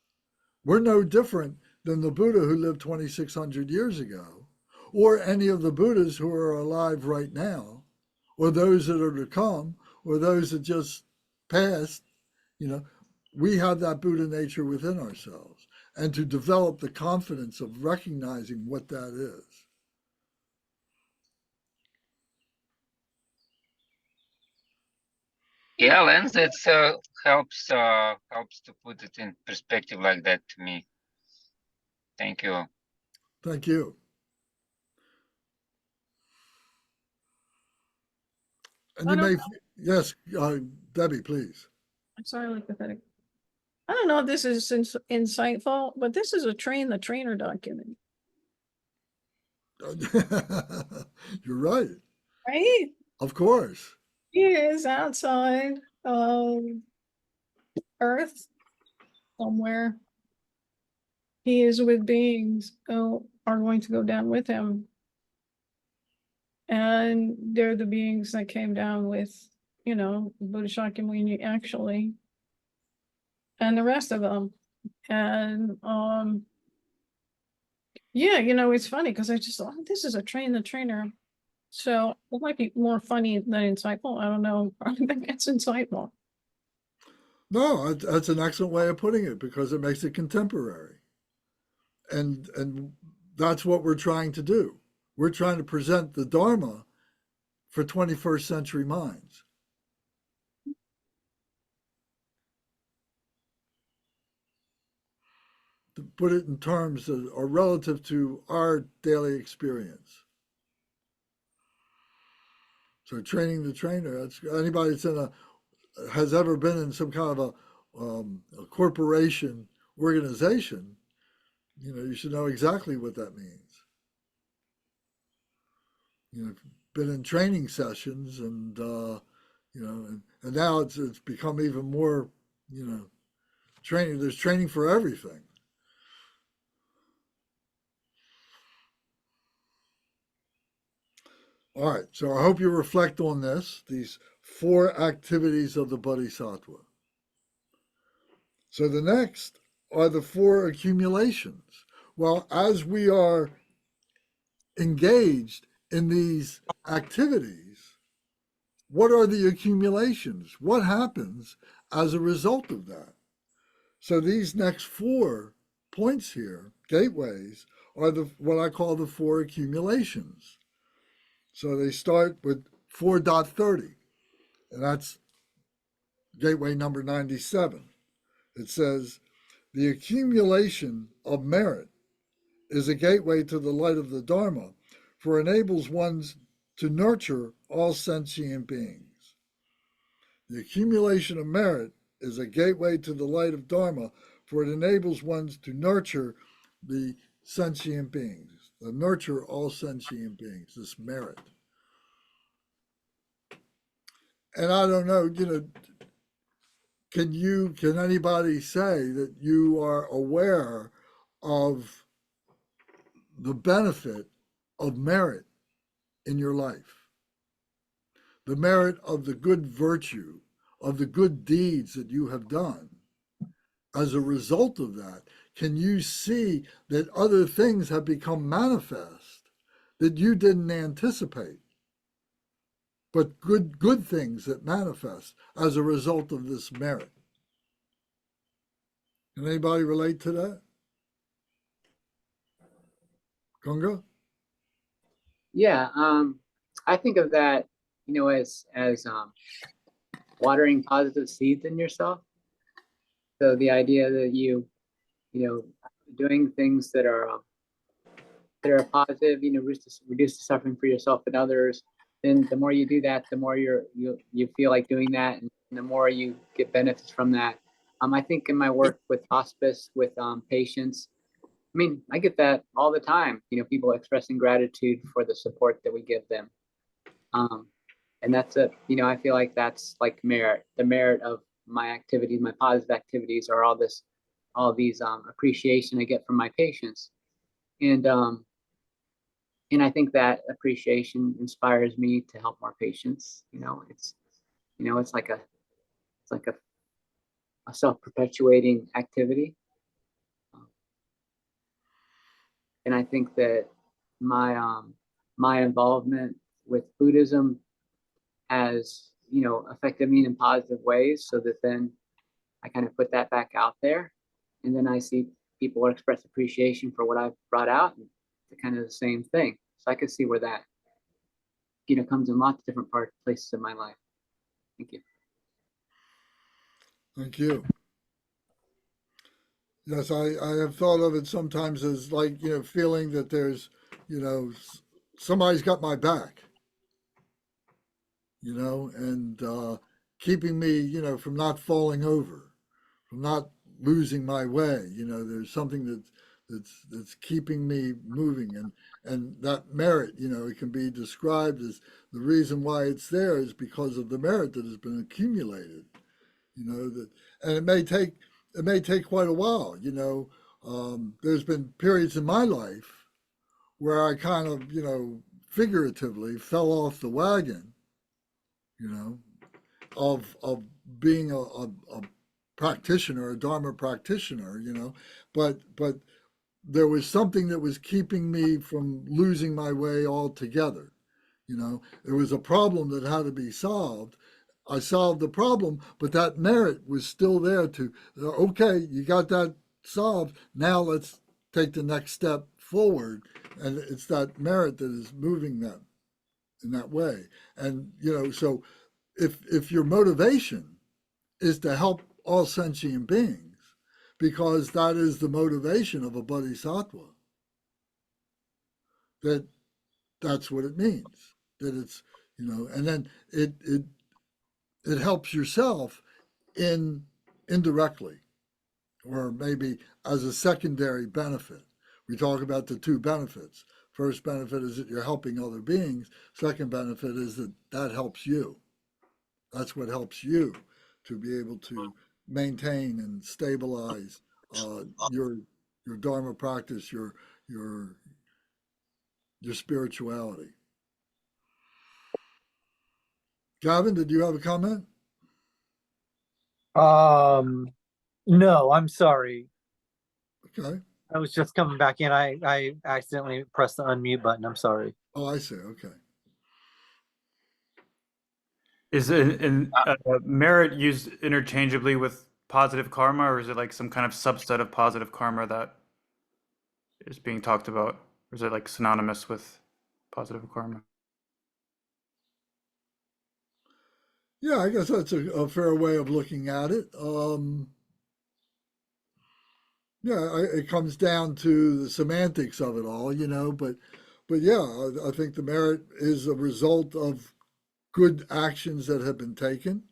We're no different than the Buddha who lived 2,600 years ago, or any of the Buddhas who are alive right now, or those that are to come, or those that just passed. You know, we have that Buddha nature within ourselves, and to develop the confidence of recognizing what that is. Yeah, Lance, that helps to put it in perspective like that to me. Thank you. Thank you. And you may, yes, Debbie, please. I'm sorry, like pathetic. I don't know if this is insightful, but this is a train the trainer document. You're right. Right? Of course. He is outside of Earth somewhere. He is with beings who are going to go down with him. And they're the beings that came down with, you know, Buddha Shakyamuni actually, and the rest of them. And yeah, you know, it's funny because I just thought, this is a train the trainer. So it might be more funny than insightful. I don't know. I think it's insightful. No, that's an excellent way of putting it, because it makes it contemporary. And that's what we're trying to do. We're trying to present the Dharma for 21st century minds. To put it in terms that are relative to our daily experience. So training the trainer, that's anybody that's has ever been in some kind of a corporation organization, you know, you should know exactly what that means. You know, been in training sessions, and you know, and now it's become even more, you know, training. There's training for everything. All right, so I hope you reflect on these 4 activities of the Bodhisattva. So the next are the 4 accumulations. Well, as we are engaged in these activities, what are the accumulations? What happens as a result of that. So these next 4 points here, gateways, are what I call the 4 accumulations. So they start with 4.30, and that's gateway number 97. It says, the accumulation of merit is a gateway to the light of the Dharma, for it enables one to nurture all sentient beings. The accumulation of merit is a gateway to the light of Dharma, for it enables one to nurture the sentient beings, to nurture all sentient beings, this merit. And I don't know, can anybody say that you are aware of the benefit of merit in your life? The merit of the good virtue, of the good deeds that you have done. As a result of that, can you see that other things have become manifest that you didn't anticipate? But good things that manifest as a result of this merit. Can anybody relate to that? Gunga? Yeah, I think of that, as watering positive seeds in yourself. So the idea that doing things that are positive, reduce the suffering for yourself and others. Then the more you do that, the more you feel like doing that, and the more you get benefits from that. I think in my work with hospice, with patients, I get that all the time. People expressing gratitude for the support that we give them, and that's it. I feel like that's like merit. The merit of my activities, my positive activities, are all these appreciation I get from my patients, and I think that appreciation inspires me to help more patients. It's like a self-perpetuating activity. And I think that my involvement with Buddhism has, affected me in positive ways, so that then I kind of put that back out there, and then I see people express appreciation for what I've brought out, and it's kind of the same thing. So I could see where that, comes in lots of different places in my life. Thank you. Thank you. Yes, I have thought of it sometimes as like, feeling that there's, somebody's got my back, and keeping me, from not falling over, from not losing my way. There's something that's keeping me moving, and that merit, it can be described as the reason why it's there is because of the merit that has been accumulated. And it may take quite a while. There's been periods in my life where I kind of, figuratively fell off the wagon, of being a practitioner, a Dharma practitioner, but there was something that was keeping me from losing my way altogether. There was a problem that had to be solved. I solved the problem, but that merit was still there to, okay, you got that solved. Now let's take the next step forward. And it's that merit that is moving them in that way. And, so if your motivation is to help all sentient beings, because that is the motivation of a bodhisattva, that's what it means. That it's, and then it helps yourself indirectly, or maybe as a secondary benefit. We talk about the 2 benefits. First benefit is that you're helping other beings. Second benefit is that helps you. That's what helps you to be able to maintain and stabilize your Dharma practice, your spirituality. Gavin, did you have a comment? No, I'm sorry. Okay. I was just coming back in. I accidentally pressed the unmute button. I'm sorry. Oh, I see. Okay. Is merit used interchangeably with positive karma, or is it like some kind of subset of positive karma that is being talked about? Or is it like synonymous with positive karma? Yeah, I guess that's a fair way of looking at it. Yeah, it comes down to the semantics of it all, but yeah, I think the merit is a result of good actions that have been taken,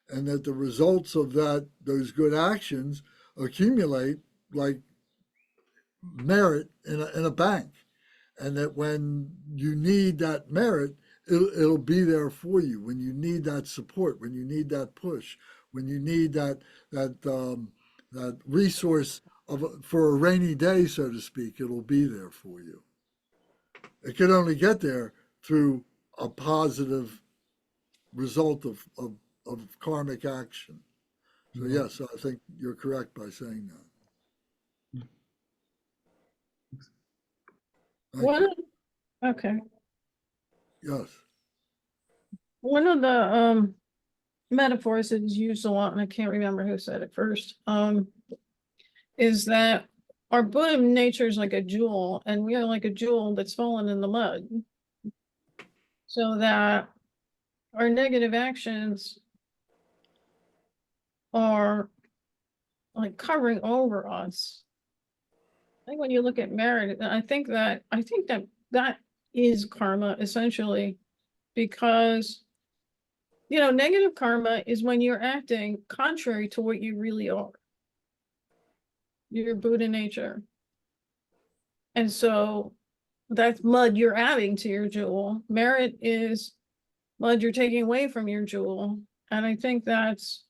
and that the results of those good actions accumulate like merit in a bank, and that when you need that merit, it'll be there for you when you need that support, when you need that push, when you need that resource for a rainy day, so to speak. It'll be there for you. It can only get there through a positive result of karmic action. So yes, I think you're correct by saying that. Thank One you. okay. Yes. One of the metaphors that is used a lot, and I can't remember who said it first, is that our Buddha nature is like a jewel, and we are like a jewel that's fallen in the mud. So that our negative actions are like covering over us. I think when you look at merit, I think that that is karma essentially, because negative karma is when you're acting contrary to what you really are. Your Buddha nature. And so that's mud you're adding to your jewel. Merit is mud you're taking away from your jewel. And I think that's,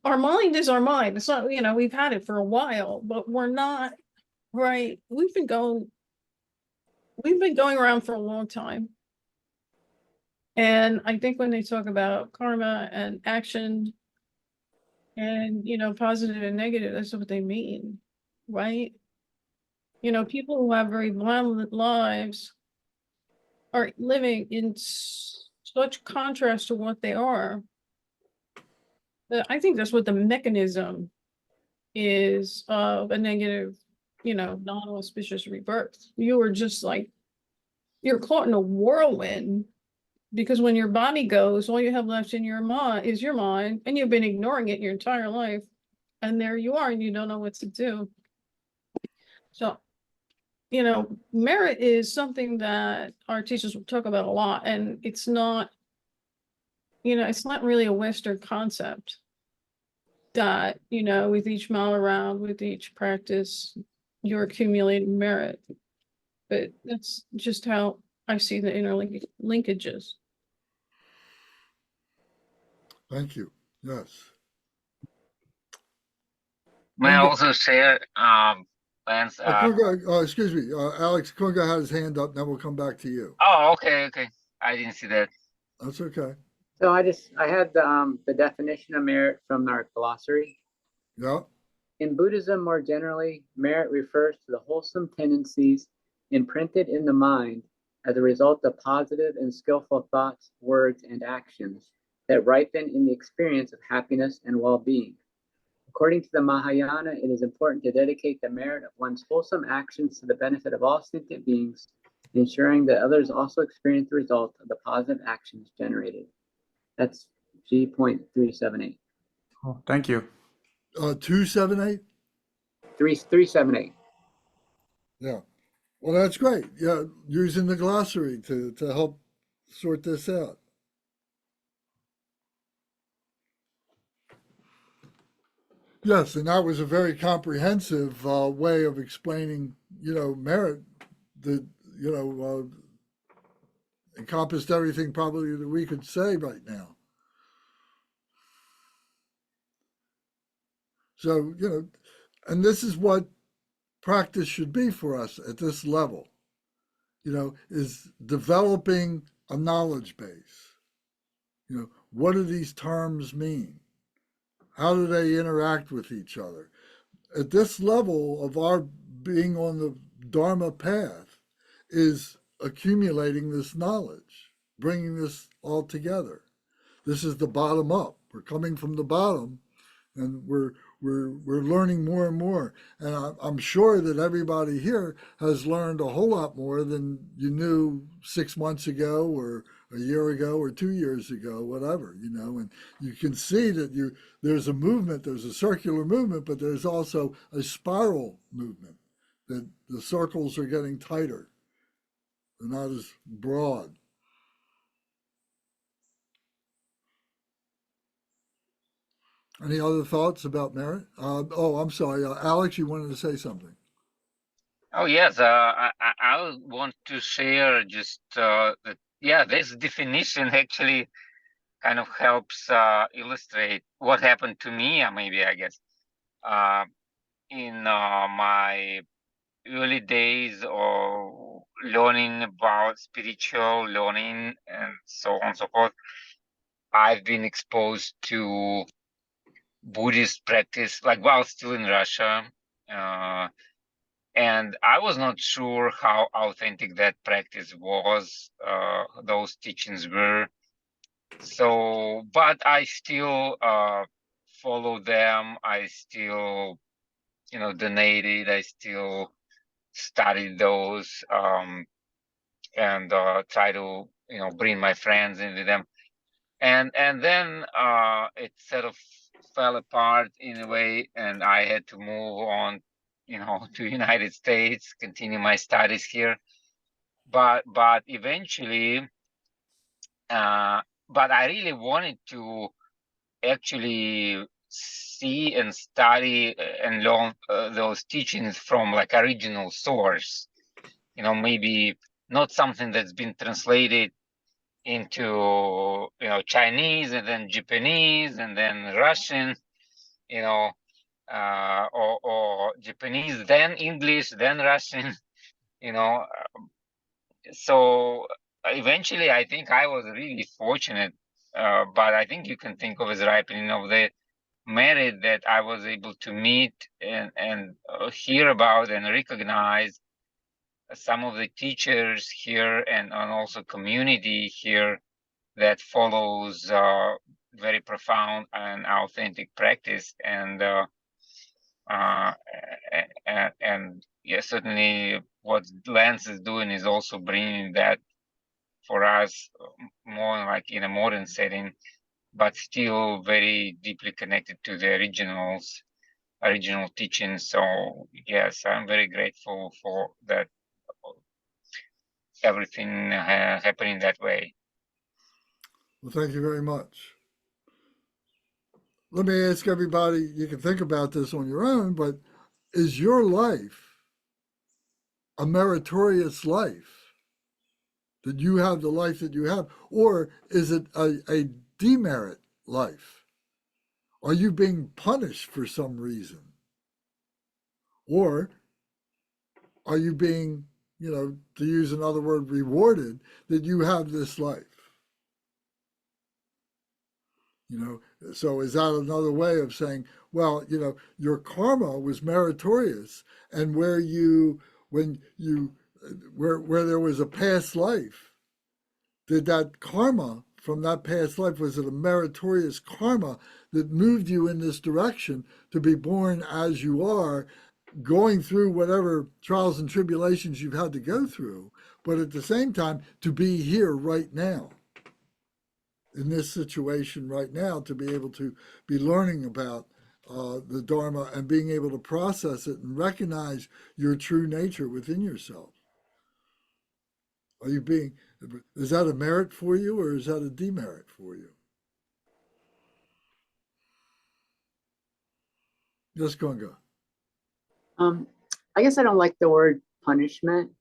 our mind is our mind. It's not, we've had it for a while, but we're not, right? We've been going around for a long time. And I think when they talk about karma and action and, positive and negative, that's what they mean, right? People who have very violent lives are living in such contrast to what they are. That I think that's what the mechanism is of a negative, non-auspicious rebirth. You are just like, you're caught in a whirlwind, because when your body goes, all you have left in your mind is your mind, and you've been ignoring it your entire life. And there you are, and you don't know what to do. So, merit is something that our teachers will talk about a lot, and it's not, it's not really a Western concept that, with each mile around, with each practice, you're accumulating merit. But that's just how I see the linkages. Thank you. Yes. May I also share, Lance? Excuse me, Alex Kunga had his hand up. Then we'll come back to you. Oh, okay. I didn't see that. That's okay. So I had the definition of merit from our glossary. Yeah. In Buddhism, more generally, merit refers to the wholesome tendencies imprinted in the mind as a result of positive and skillful thoughts, words, and actions that ripen in the experience of happiness and well-being. According to the Mahayana, it is important to dedicate the merit of one's wholesome actions to the benefit of all sentient beings, ensuring that others also experience the result of the positive actions generated. That's G.378. Oh, thank you. 278? 378. Yeah. Well, that's great. Yeah, using the glossary to help sort this out. Yes, and that was a very comprehensive way of explaining, merit that, encompassed everything probably that we could say right now. So, and this is what practice should be for us at this level, is developing a knowledge base. What do these terms mean? How do they interact with each other? At this level of our being on the Dharma path is accumulating this knowledge. bringing this all together. This is the bottom up. We're coming from the bottom, and we're learning more and more. And I'm sure that everybody here has learned a whole lot more than you knew 6 months ago, or a year ago, or 2 years ago, whatever, you know. And you can see that there's a movement, there's a circular movement, but there's also a spiral movement, that the circles are getting tighter. They're not as broad. Any other thoughts about merit? I'm sorry, Alex, you wanted to say something. Oh yes, I would want to share just that. Yeah, this definition actually kind of helps illustrate what happened to me, maybe, I guess, in my early days of learning about spiritual learning and so on and so forth. I've been exposed to Buddhist practice, like while still in Russia. And I was not sure how authentic that practice was, those teachings were. So, but I still follow them. I still, donated. I still studied those, and try to, bring my friends into them. And then it sort of fell apart in a way, and I had to move on, to United States, continue my studies here. But eventually, but I really wanted to actually see and study and learn those teachings from like original source. Maybe not something that's been translated into Chinese and then Japanese and then Russian, or Japanese, then English, then Russian, So eventually, I think I was really fortunate, but I think you can think of as ripening of the merit that I was able to meet and hear about and recognize some of the teachers here and also community here that follows very profound and authentic practice. And yeah, certainly what Lance is doing is also bringing that for us more like in a modern setting, but still very deeply connected to the original teachings. So yes, I'm very grateful for that, everything happening that way. Well, thank you very much. Let me ask everybody, you can think about this on your own, but is your life a meritorious life? That you have the life that you have? Or is it a demerit life? Are you being punished for some reason? Or are you being, to use another word, rewarded that you have this life? So is that another way of saying, well, your karma was meritorious, and where there was a past life, did that karma from that past life, was it a meritorious karma that moved you in this direction to be born as you are, going through whatever trials and tribulations you've had to go through, but at the same time to be here right now, in this situation right now, to be able to be learning about the Dharma and being able to process it and recognize your true nature within yourself? Is that a merit for you, or is that a demerit for you? Yes, Gunga. I guess I don't like the word punishment.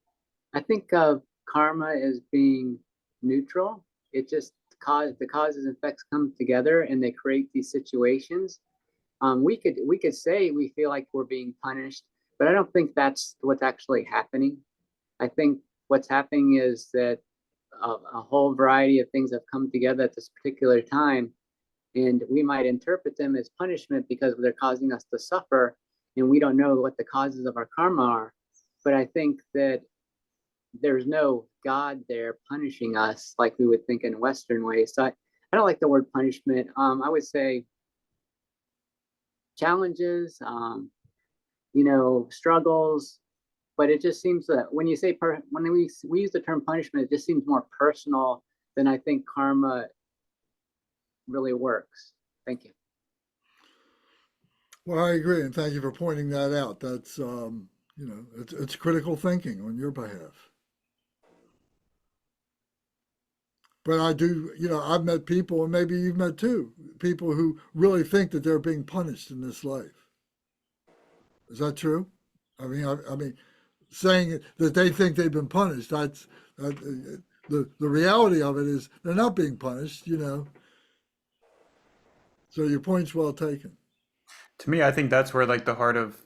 I think of karma as being neutral. It just the causes and effects come together and they create these situations. We could say we feel like we're being punished, but I don't think that's what's actually happening. I think what's happening is that a whole variety of things have come together at this particular time, and we might interpret them as punishment because they're causing us to suffer, and we don't know what the causes of our karma are. But I think that there's no God there punishing us like we would think in Western ways. So I don't like the word punishment. I would say challenges, struggles, but it just seems that when you say when we use the term punishment, it just seems more personal than I think karma really works. Thank you. Well, I agree, and thank you for pointing that out. That's it's critical thinking on your behalf. But I do, I've met people, and maybe you've met too, people who really think that they're being punished in this life. Is that true? I mean, saying that they think they've been punished. The reality of it is they're not being punished. So your point's well taken. To me, I think that's where like the heart of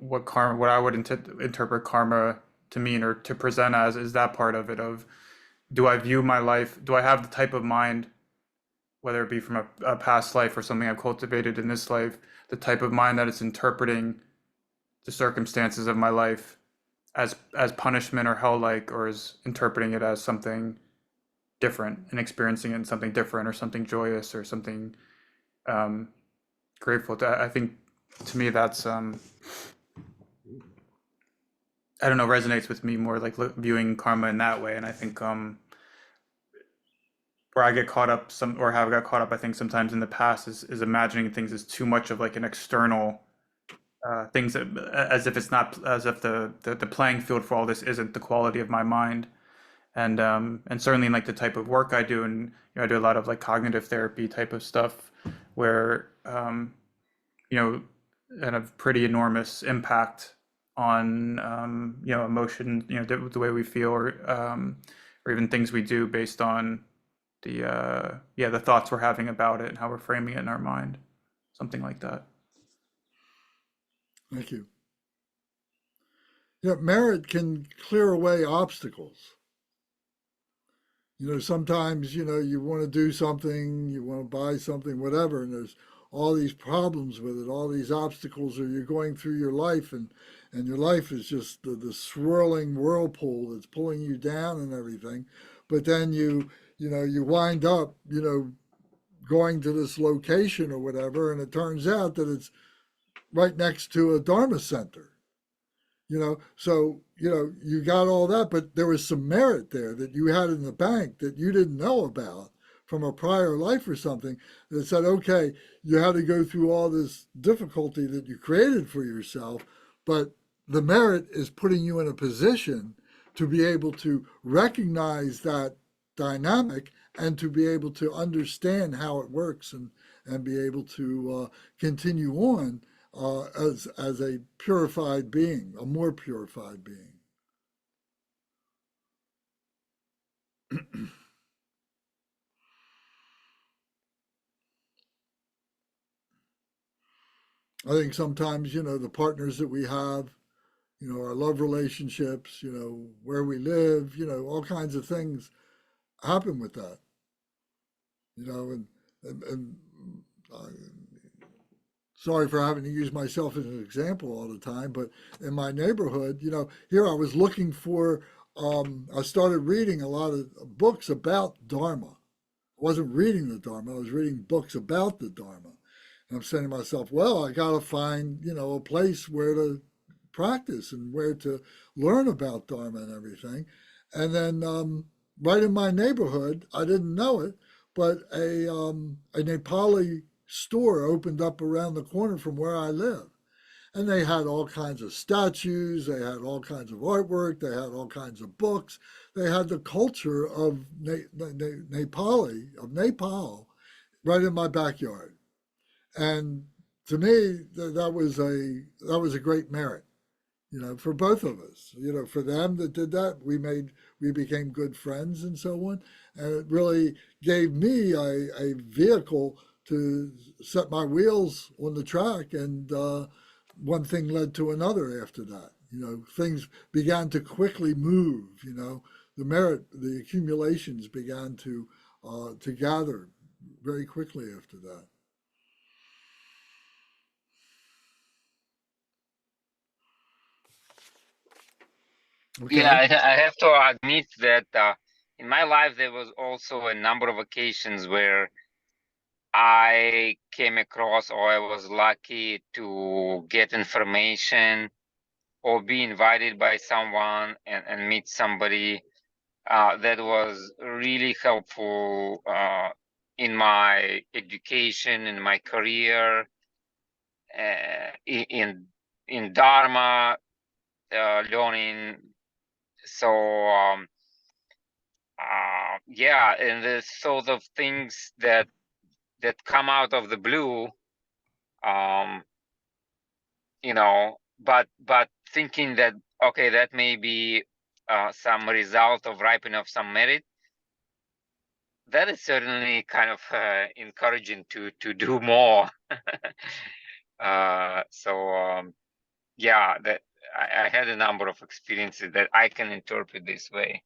what I would interpret karma to mean or to present as is that part of it of, do I view my life, do I have the type of mind, whether it be from a past life or something I've cultivated in this life, the type of mind that is interpreting the circumstances of my life as punishment or hell-like, or is interpreting it as something different and experiencing it in something different or something joyous or something grateful. I think to me that's I don't know, resonates with me more, like viewing karma in that way. And I think where I get caught up or have got caught up, I think sometimes in the past is imagining things as too much of like an external things, as if it's not, as if the playing field for all this isn't the quality of my mind. And certainly in like the type of work I do, and I do a lot of like cognitive therapy type of stuff where and a pretty enormous impact on emotion, the way we feel, or even things we do based on the thoughts we're having about it and how we're framing it in our mind, something like that. Thank you. Yeah, merit can clear away obstacles. Sometimes, you want to do something, you want to buy something, whatever, and there's all these problems with it, all these obstacles, or you're going through your life and your life is just the swirling whirlpool that's pulling you down and everything. But then you wind up, going to this location or whatever, and it turns out that it's right next to a Dharma center. So you got all that, but there was some merit there that you had in the bank that you didn't know about from a prior life or something, that said, okay, you had to go through all this difficulty that you created for yourself, but the merit is putting you in a position to be able to recognize that dynamic and to be able to understand how it works, and be able to continue on as a purified being, a more purified being. I think sometimes, the partners that we have, our love relationships, where we live, all kinds of things happen with that, and uh, sorry for having to use myself as an example all the time, but in my neighborhood, here I was looking for, I started reading a lot of books about Dharma. I wasn't reading the Dharma, I was reading books about the Dharma. And I'm saying to myself, well, I got to find, a place where to practice and where to learn about Dharma and everything. And then right in my neighborhood, I didn't know it, but a Nepali store opened up around the corner from where I live. And they had all kinds of statues, they had all kinds of artwork, they had all kinds of books. They had the culture of Nepal, right in my backyard. And to me, that was a great merit, for both of us. For them that did that, we became good friends and so on. And it really gave me a vehicle to set my wheels on the track, and one thing led to another after that. Things began to quickly move. The accumulations began to gather very quickly after that. Okay. Yeah, I have to admit that in my life there was also a number of occasions where I came across or I was lucky to get information or be invited by someone and meet somebody that was really helpful in my education, in my career, in Dharma learning. So yeah, and the sort of things that come out of the blue, um, but thinking that okay, that may be some result of ripening of some merit. That is certainly kind of encouraging to do more. Yeah, that I had a number of experiences that I can interpret this way.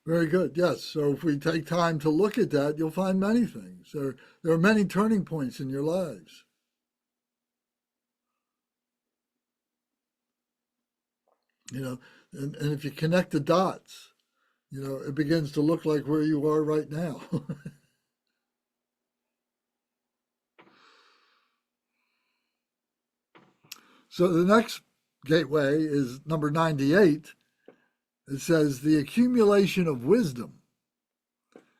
Very good. Yes. So if we take time to look at that, you'll find many things. There are many turning points in your lives. And if you connect the dots, it begins to look like where you are right now. So the next gateway is number 98. It says the accumulation of wisdom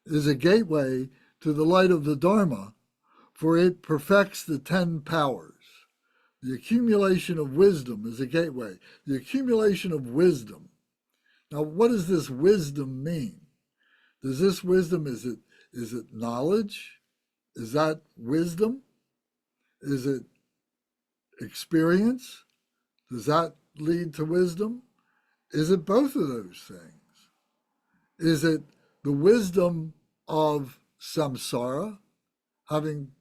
is a gateway to the light of the Dharma, for it perfects the 10 powers. The accumulation of wisdom is a gateway. The accumulation of wisdom. Now, what does this wisdom mean? Does this wisdom, is it knowledge? Is that wisdom? Is it experience? Does that lead to wisdom? Is it both of those things? Is it the wisdom of samsara, having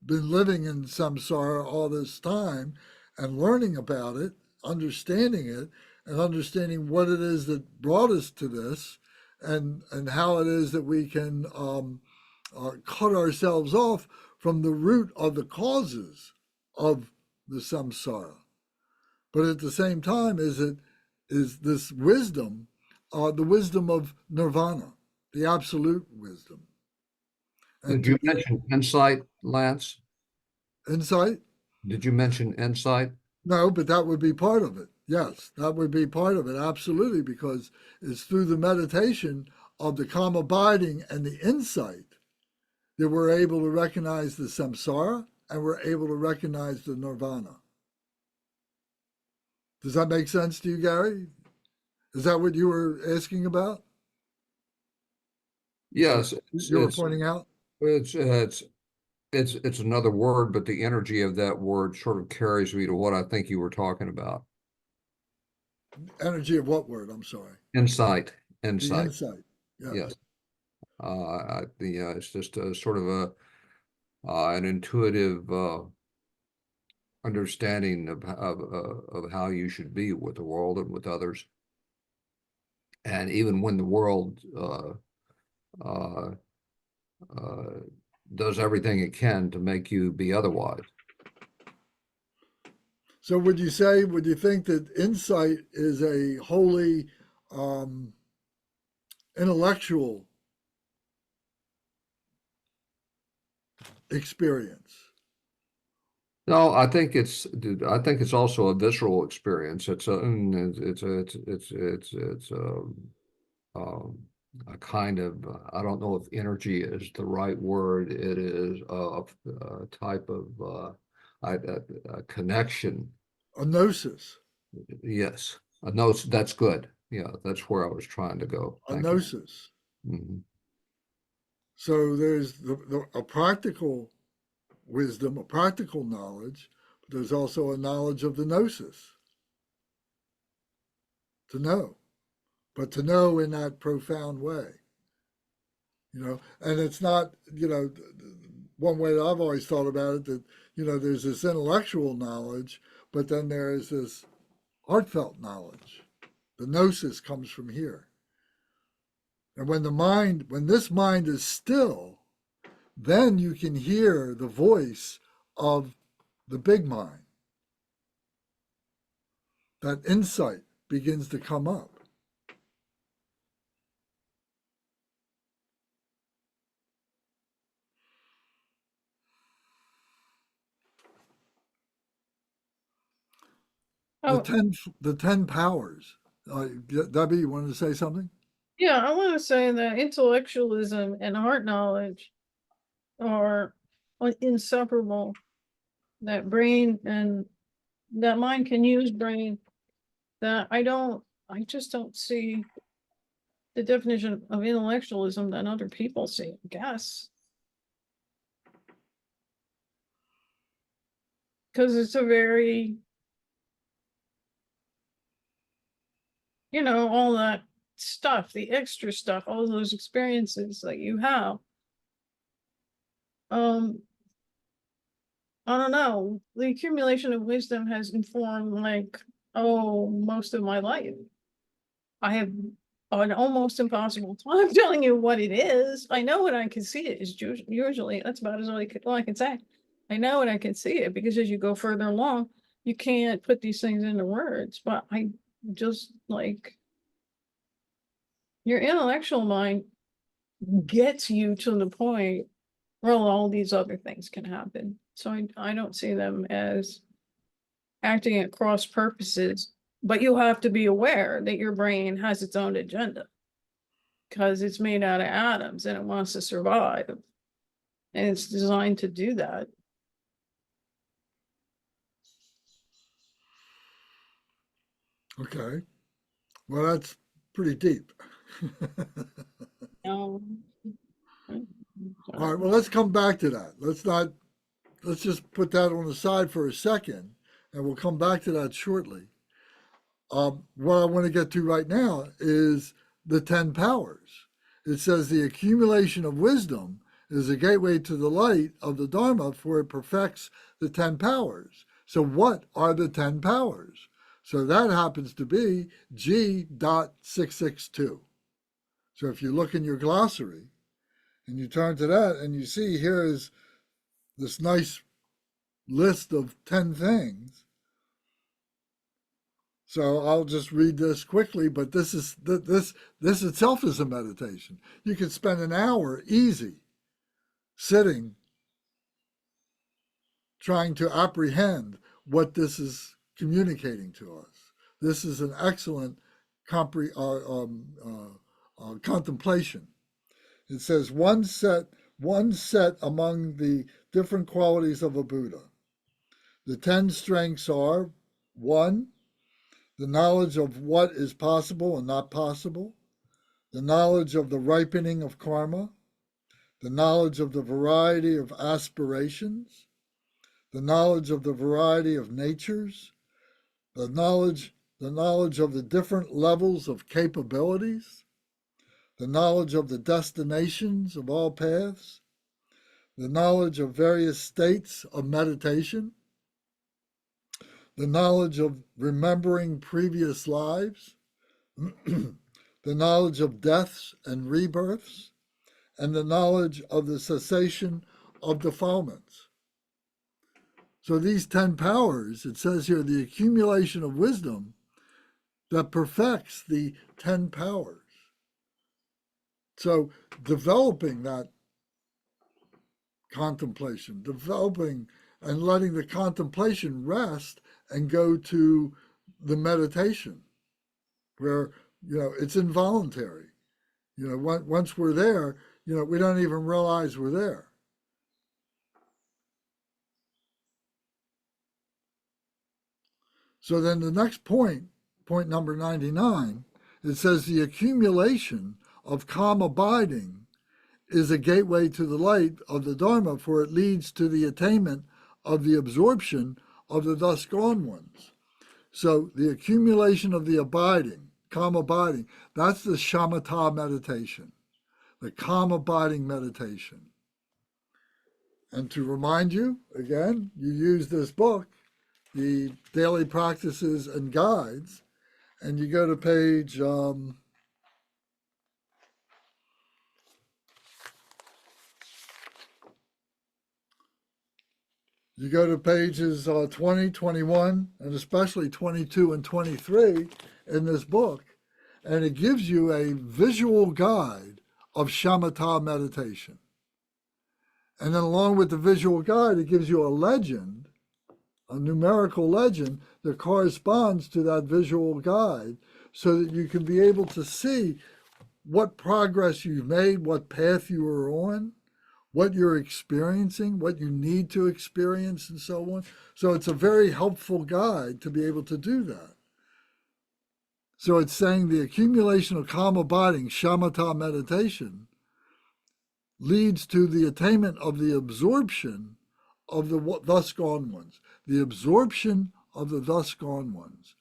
been living in samsara all this time and learning about it, understanding it, and understanding what it is that brought us to this, and how it is that we can cut ourselves off from the root of the causes of the samsara. But at the same time, is this wisdom, the wisdom of nirvana, the absolute wisdom. And Did you mention insight, Lance? Insight? Did you mention insight? No, but that would be part of it. Yes, that would be part of it, absolutely, because it's through the meditation of the calm abiding and the insight that we're able to recognize the samsara and we're able to recognize the nirvana. Does that make sense to you, Gary? Is that what you were asking about? Yes, You were pointing out? It's another word, but the energy of that word sort of carries me to what I think you were talking about. Energy of what word? I'm sorry. Insight. The Insight. insight. Yes. It's just a sort of an intuitive understanding of how you should be with the world and with others. And even when the world does everything it can to make you be otherwise. So would you think that insight is a wholly intellectual experience? No, I think it's also a visceral experience. A kind of, I don't know if energy is the right word. It is a type of a connection. A gnosis. Yes, a gnosis. That's good. Yeah, that's where I was trying to go. A Thank you. gnosis. So there's a practical wisdom, a practical knowledge, but there's also a knowledge of the gnosis. To know, but to know in that profound way. And it's not, one way that I've always thought about it, that, there's this intellectual knowledge, but then there is this heartfelt knowledge. The gnosis comes from here. And when this mind is still, then you can hear the voice of the big mind. that insight begins to come up. Oh, The 10 powers. Debbie, you wanted to say something? yeah, I want to say that intellectualism and heart knowledge are inseparable. That brain and that mind can use brain. That I just don't see the definition of intellectualism that other people see, I guess. Because it's a very, all that stuff, the extra stuff, all those experiences that you have. I don't know. The accumulation of wisdom has informed most of my life. I have an almost impossible time telling you what it is. I know what I can see it is usually that's about all I can say. I know what I can see it because as you go further along, you can't put these things into words. But I just your intellectual mind gets you to the point where all these other things can happen. So I don't see them as acting at cross purposes, but you have to be aware that your brain has its own agenda because it's made out of atoms and it wants to survive. And it's designed to do that. Okay. Well, that's pretty deep. Um, All right, well, let's come back to that. Let's just put that on the side for a second, and we'll come back to that shortly. What I want to get to right now is the 10 powers. It says the accumulation of wisdom is a gateway to the light of the Dharma, for it perfects the 10 powers. So what are the 10 powers? So that happens to be G.662. So if you look in your glossary and you turn to that and you see here is this nice list of 10 things. So I'll just read this quickly, but this itself is a meditation. You can spend an hour easy sitting trying to apprehend what this is communicating to us. This is an excellent contemplation. It says one set among the different qualities of a Buddha. The 10 strengths are: 1, the knowledge of what is possible and not possible, the knowledge of the ripening of karma, the knowledge of the variety of aspirations, the knowledge of the variety of natures, the knowledge of the different levels of capabilities, the knowledge of the destinations of all paths, the knowledge of various states of meditation, the knowledge of remembering previous lives, the knowledge of deaths and rebirths, and the knowledge of the cessation of defilements. So these 10 powers, it says here, the accumulation of wisdom that perfects the 10 powers. So developing that contemplation, developing and letting the contemplation rest and go to the meditation where, it's involuntary. Once we're there, we don't even realize we're there. So then the next point number 99, it says the accumulation of calm abiding is a gateway to the light of the Dharma, for it leads to the attainment of the absorption of the thus gone ones. So the accumulation of the abiding, calm abiding, that's the shamatha meditation, the calm abiding meditation. And to remind you, again, you use this book, the Daily Practices and Guides, and you go to page You go to pages 20, 21, and especially 22 and 23 in this book, and it gives you a visual guide of shamatha meditation. And then along with the visual guide, it gives you a legend, a numerical legend that corresponds to that visual guide so that you can be able to see what progress you've made, what path you are on, what you're experiencing, what you need to experience, and so on. So it's a very helpful guide to be able to do that. So it's saying the accumulation of calm abiding, shamatha meditation, leads to the attainment of the absorption of the thus gone ones. The absorption of the thus gone ones.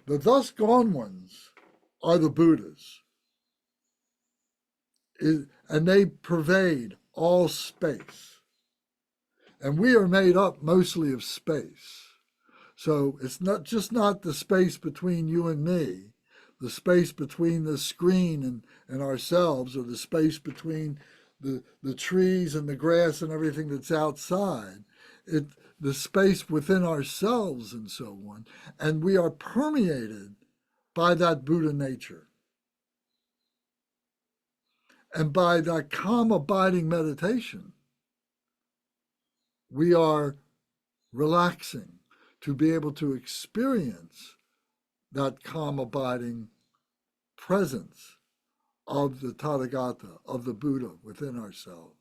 The thus gone ones are the Buddhas, and they pervade all space. And we are made up mostly of space. So it's not the space between you and me, the space between the screen and ourselves, or the space between the trees and the grass and everything that's outside. The space within ourselves and so on. And we are permeated by that Buddha nature. And by that calm abiding meditation, we are relaxing to be able to experience that calm abiding presence of the Tathagata, of the Buddha within ourselves.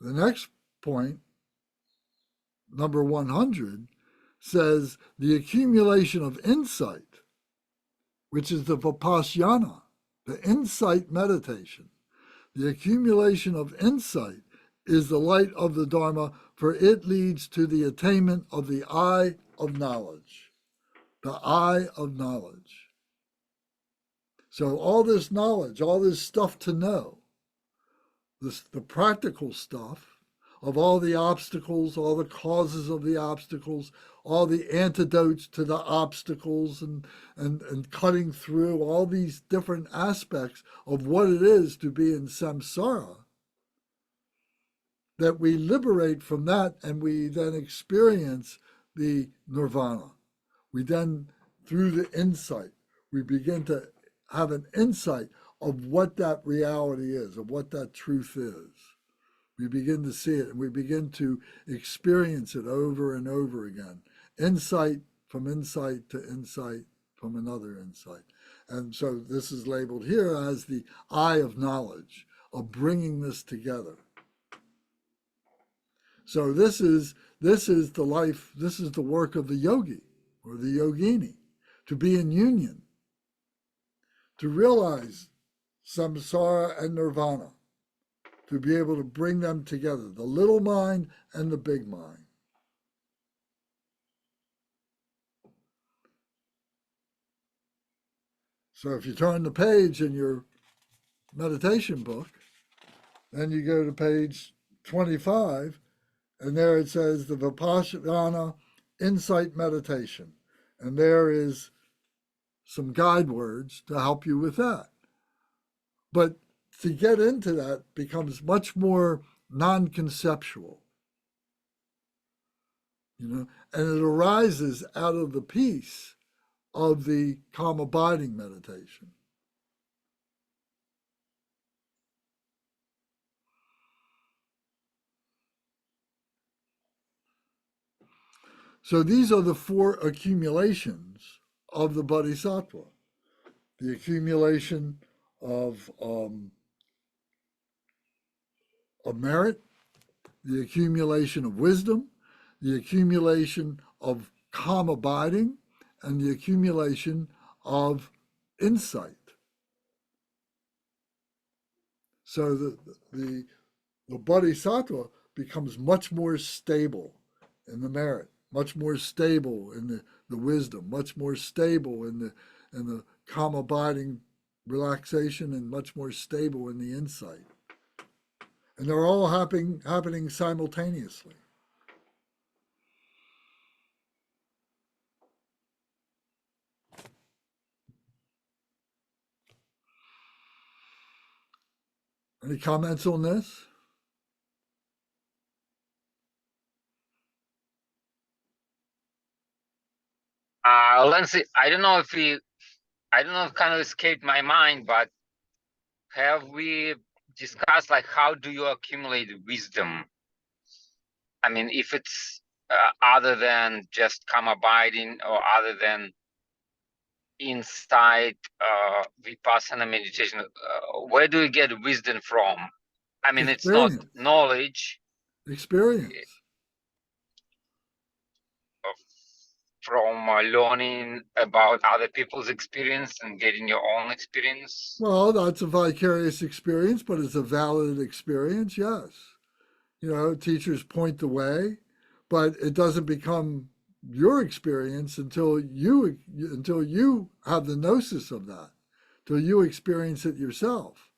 The next point, number 100, says the accumulation of insight, which is the vipassana, the insight meditation. The accumulation of insight is the light of the Dharma, for it leads to the attainment of the eye of knowledge. The eye of knowledge. So all this knowledge, all this stuff to know, the practical stuff of all the obstacles, all the causes of the obstacles, all the antidotes to the obstacles, and cutting through all these different aspects of what it is to be in samsara, that we liberate from that and we then experience the nirvana. We then, through the insight, we begin to have an insight of what that reality is, of what that truth is. We begin to see it and we begin to experience it over and over again. Insight from insight to insight from another insight. And so this is labeled here as the eye of knowledge, of bringing this together. So this is the life, this is the work of the yogi or the yogini, to be in union, to realize samsara and nirvana, to be able to bring them together, the little mind and the big mind. So if you turn the page in your meditation book, then you go to page 25, and there it says the Vipassana Insight Meditation. And there is some guide words to help you with that. But to get into that becomes much more non-conceptual, and it arises out of the peace of the calm abiding meditation. So these are the four accumulations of the Bodhisattva. The accumulation of merit, the accumulation of wisdom, the accumulation of calm abiding, and the accumulation of insight. So the Bodhisattva becomes much more stable in the merit, much more stable in the wisdom, much more stable in the calm abiding relaxation, and much more stable in the insight. And they're all happening simultaneously. Any comments on this? Let's see. I don't know if it kind of escaped my mind, but have we discussed like how do you accumulate wisdom? I mean, if it's other than just come abiding or other than inside vipassana meditation, where do you get wisdom from? I mean, it's not Experience. knowledge. Experience. From learning about other people's experience and getting your own experience. Well, that's a vicarious experience, but it's a valid experience, yes. You know, teachers point the way, but it doesn't become your experience until you have the gnosis of that, till you experience it yourself.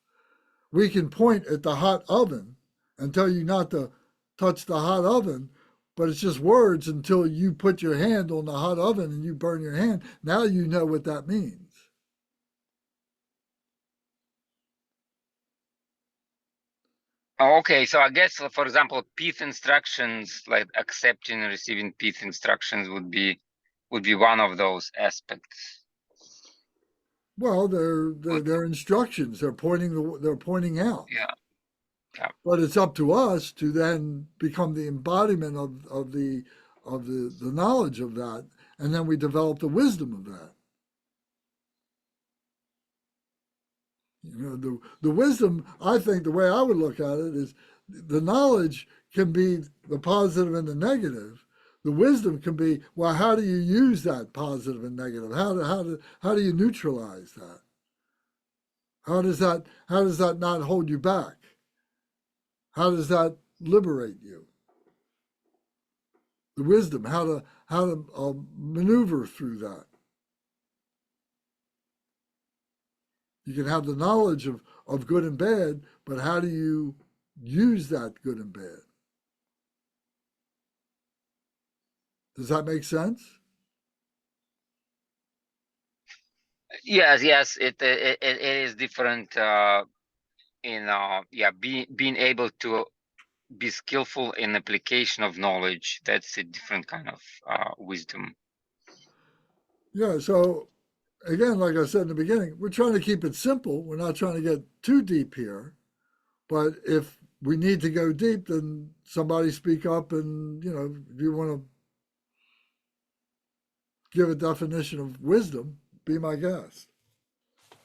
We can point at the hot oven and tell you not to touch the hot oven, but it's just words until you put your hand on the hot oven and you burn your hand. Now you know what that means. Okay, so I guess, for example, pith instructions, like accepting and receiving pith instructions would be one of those aspects. Well, they're instructions. They're pointing out. Yeah. Yeah. But it's up to us to then become the embodiment of the knowledge of that, and then we develop the wisdom of that. You know, the wisdom, I think the way I would look at it is the knowledge can be the positive and the negative. The wisdom can be, well, how do you use that positive and negative? How do you neutralize that? How does that not hold you back? How does that liberate you? The wisdom, how to maneuver through that. You can have the knowledge of good and bad, but how do you use that good and bad? Does that make sense? Yes, it is different. Being able to be skillful in application of knowledge, that's a different kind of wisdom. Yeah, so again, like I said in the beginning, we're trying to keep it simple. We're not trying to get too deep here. But if we need to go deep, then somebody speak up and, you know, if you want to give a definition of wisdom, be my guest.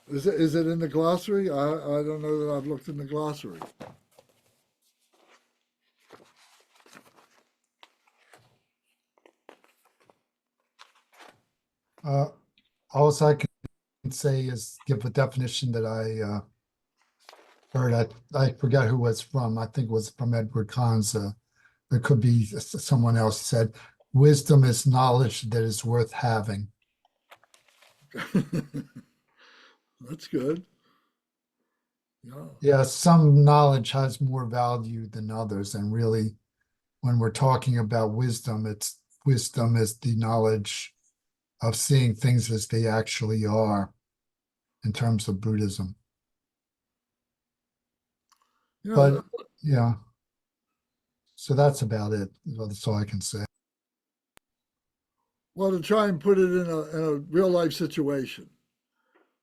Is it in the glossary? I don't know that I've looked in the glossary. All I can say is give a definition that I heard. I forget who it's from. I think it was from Edward Conza. It could be someone else said, wisdom is knowledge that is worth having. That's good. Yeah. Yeah, some knowledge has more value than others. And really, when we're talking about wisdom, wisdom is the knowledge of seeing things as they actually are in terms of Buddhism. Yeah. But yeah, so that's about it. That's all I can say. Well, to try and put it in a real life situation.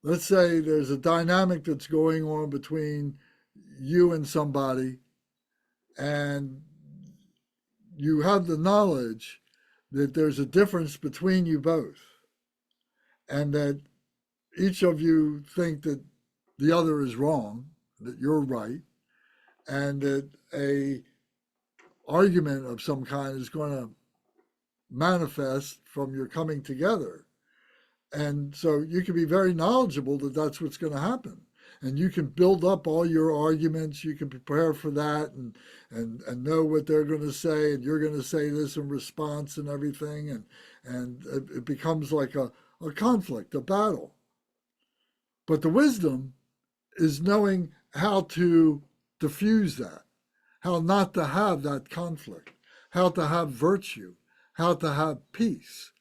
Let's say there's a dynamic that's going on between you and somebody, and you have the knowledge that there's a difference between you both, and that each of you think that the other is wrong, that you're right, and that a argument of some kind is going to manifest from your coming together. And so you can be very knowledgeable that that's what's going to happen. And you can build up all your arguments. You can prepare for that and know what they're going to say. And you're going to say this in response and everything. And it becomes like a conflict, a battle. But the wisdom is knowing how to diffuse that, how not to have that conflict, how to have virtue, how to have peace.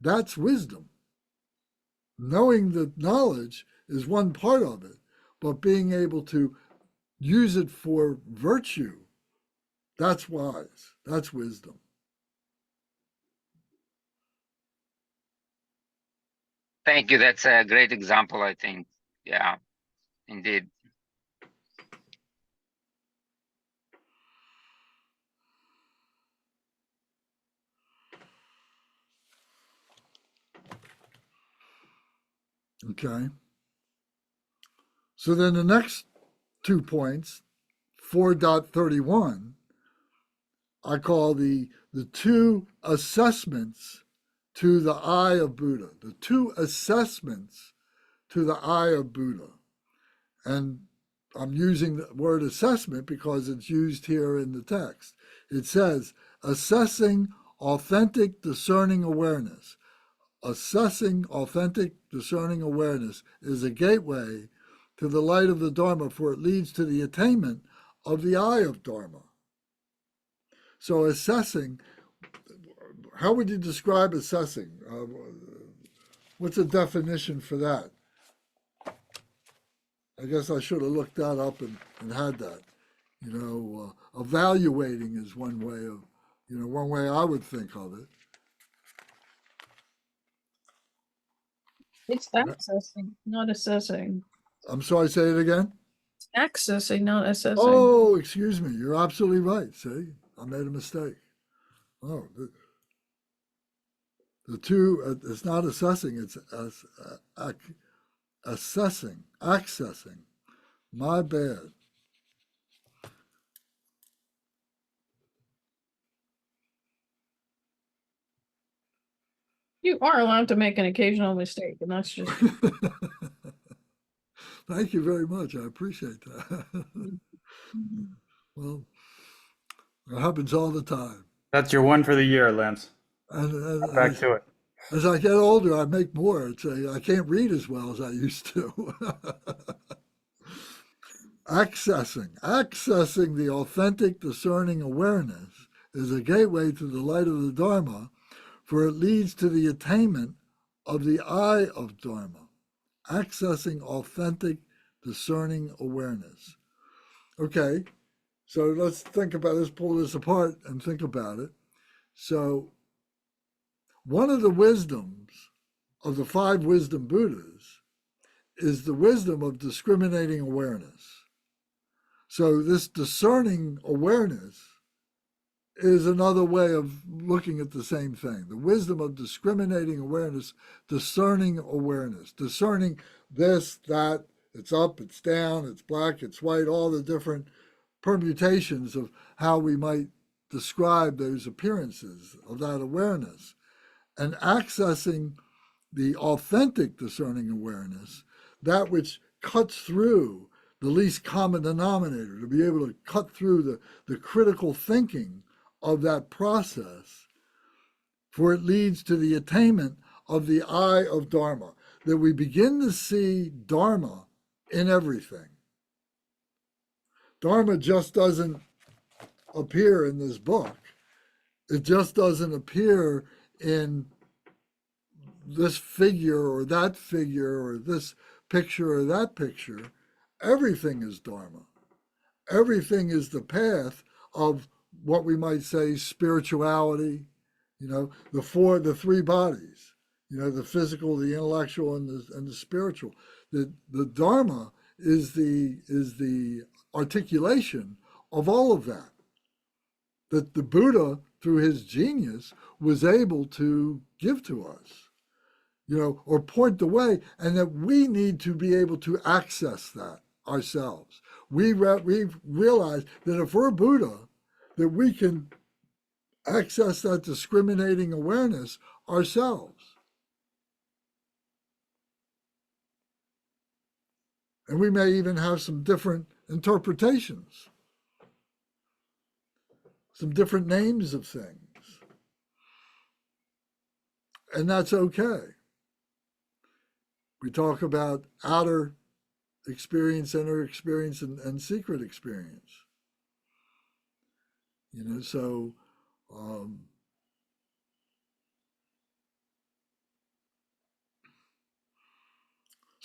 That's wisdom. Knowing the knowledge is one part of it, but being able to use it for virtue, that's wise. That's wisdom. Thank you. That's a great example, I think. Yeah, indeed. Okay. So then the next 2 points, 4.31, I call the two assessments to the eye of Buddha. The two assessments to the eye of Buddha. And I'm using the word assessment because it's used here in the text. It says, assessing authentic discerning awareness. Assessing authentic discerning awareness is a gateway to the light of the Dharma, for it leads to the attainment of the eye of Dharma. So assessing, how would you describe assessing? What's a definition for that? I guess I should have looked that up and had that. Evaluating is one way of, one way I would think of it. It's accessing, not assessing. I'm sorry, say it again. It's accessing, not assessing. Oh, excuse me. You're absolutely right. See, I made a mistake. Oh, the two, it's not assessing, it's assessing, accessing. My bad. You are allowed to make an occasional mistake, and that's just Thank you very much. I appreciate that. Well, it happens all the time. That's your one for the year, Lance. And Back to it. as I get older, I make more. I can't read as well as I used to. Accessing the authentic discerning awareness is a gateway to the light of the Dharma, for it leads to the attainment of the eye of Dharma. Accessing authentic discerning awareness. Okay, so let's think about this, pull this apart and think about it. So one of the wisdoms of the 5 wisdom Buddhas is the wisdom of discriminating awareness. So this discerning awareness is another way of looking at the same thing. The wisdom of discriminating awareness, discerning awareness, discerning this, that, it's up, it's down, it's black, it's white, all the different permutations of how we might describe those appearances of that awareness. And accessing the authentic discerning awareness, that which cuts through the least common denominator, to be able to cut through the critical thinking of that process, for it leads to the attainment of the eye of Dharma, that we begin to see Dharma in everything. Dharma just doesn't appear in this book. It just doesn't appear in this figure or this picture or that picture. Everything is Dharma. Everything is the path of what we might say spirituality, the 3 bodies, the physical, the intellectual, and the spiritual. The Dharma is the articulation of all of that. That the Buddha, through his genius, was able to give to us, or point the way, and that we need to be able to access that ourselves. We've realized that if we're Buddha, that we can access that discriminating awareness ourselves. And we may even have some different interpretations, some different names of things. And that's okay. We talk about outer experience, inner experience, and secret experience. So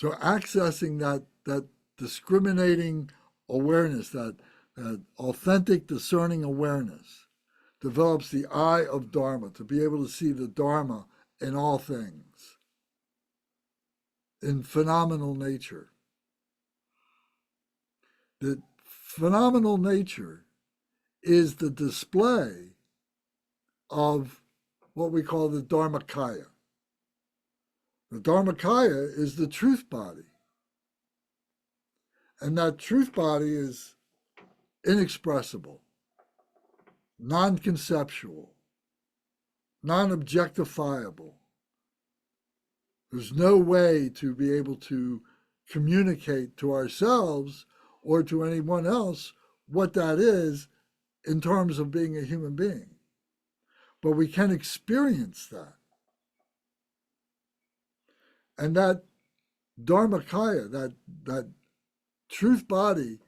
accessing that discriminating awareness, that authentic discerning awareness, develops the eye of Dharma, to be able to see the Dharma in all things, in phenomenal nature. The phenomenal nature is the display of what we call the Dharmakaya. The Dharmakaya is the truth body. And that truth body is inexpressible, non-conceptual, non-objectifiable. There's no way to be able to communicate to ourselves or to anyone else what that is in terms of being a human being. But we can experience that. And that Dharmakaya, that truth body,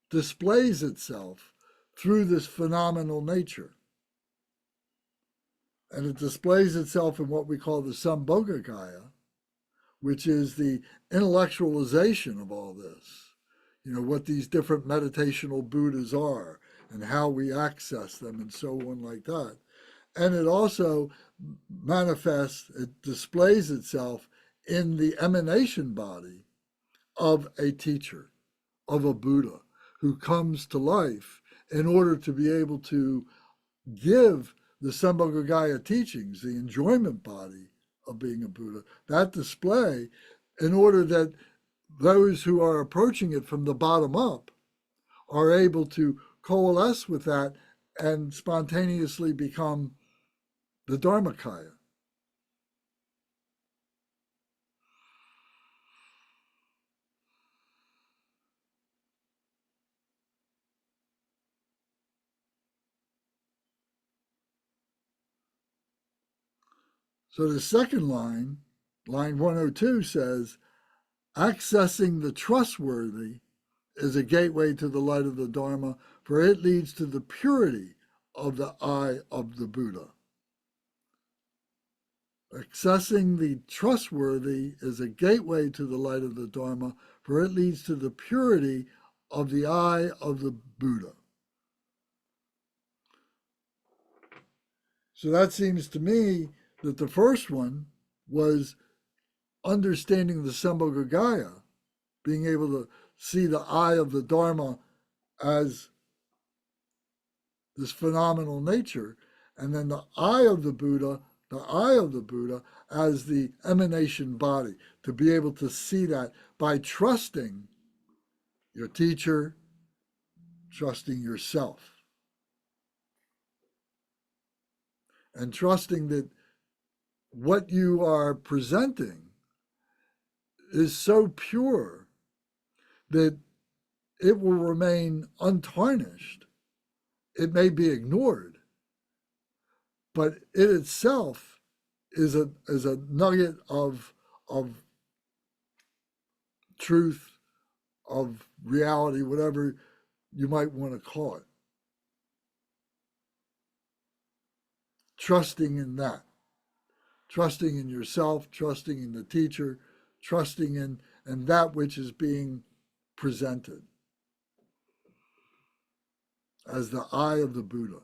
displays itself through this phenomenal nature. And it displays itself in what we call the Sambhogakaya, which is the intellectualization of all this. You know, what these different meditational Buddhas are and how we access them and so on like that. And it also manifests, it displays itself in the emanation body of a teacher, of a Buddha, who comes to life in order to be able to give the Sambhogakaya teachings, the enjoyment body of being a Buddha, that display, in order that those who are approaching it from the bottom up are able to coalesce with that and spontaneously become the Dharmakaya. So the second line, line 102, says, accessing the trustworthy is a gateway to the light of the Dharma, for it leads to the purity of the eye of the Buddha. Accessing the trustworthy is a gateway to the light of the Dharma, for it leads to the purity of the eye of the Buddha. So that seems to me that the first one was understanding the Sambhogakaya, being able to see the eye of the Dharma as this phenomenal nature, and then the eye of the Buddha as the emanation body, to be able to see that by trusting your teacher, trusting yourself, and trusting that what you are presenting is so pure that it will remain untarnished. It may be ignored, but it itself is a nugget of truth, of reality, whatever you might want to call it. Trusting in that, trusting in yourself, trusting in the teacher, trusting in that which is being presented as the eye of the Buddha.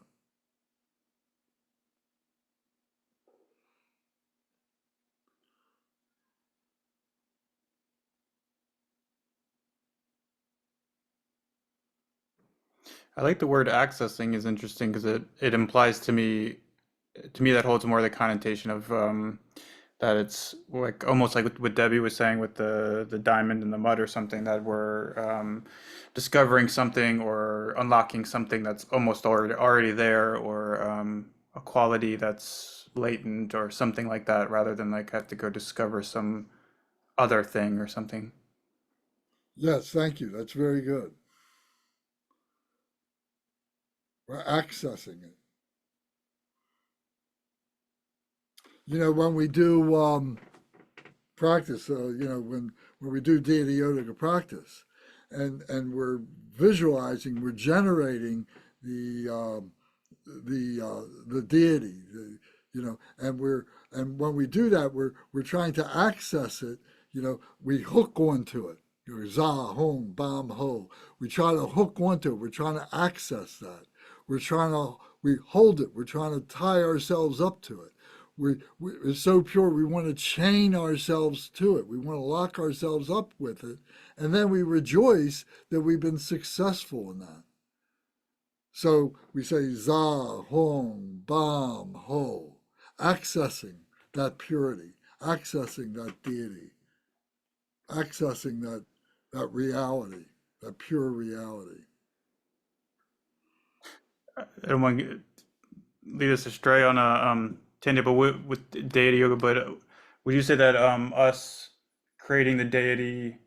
I like the word accessing is interesting because it implies to me that holds more the connotation of that it's like almost like what Debbie was saying with the diamond in the mud or something, that we're discovering something or unlocking something that's almost already there, or a quality that's latent or something like that, rather than like have to go discover some other thing or something. Yes, thank you. That's very good. We're accessing it. You know, when we do practice, you know, when we do deity yoga practice, and we're visualizing, we're generating the deity, you know, and when we do that, we're trying to access it. You know, we hook onto it. Za, hong, bam, ho. We try to hook onto it. We're trying to access that. We hold it. We're trying to tie ourselves up to it. It's so pure, we want to chain ourselves to it. We want to lock ourselves up with it. And then we rejoice that we've been successful in that. So we say za, hong, bam, ho, accessing that purity, accessing that deity, accessing that reality, that pure reality. I don't want to lead us astray on a tangent, but with deity yoga. But would you say that us creating the deity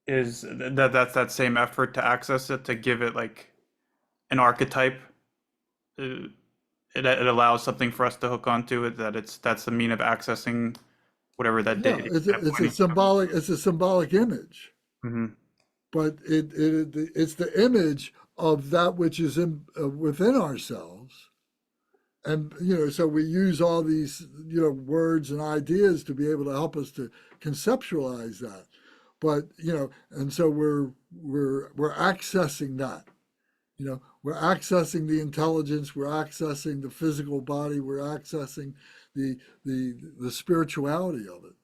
is that's that same effort to access it, to give it like an archetype? It allows something for us to hook onto it. That's the mean of accessing whatever that Yeah, deity. it's a symbolic image. Mm-hmm. But it's the image of that which is within ourselves. And, so we use all these, words and ideas to be able to help us to conceptualize that. But, and so we're accessing that. We're accessing the intelligence, we're accessing the physical body, we're accessing the spirituality of it,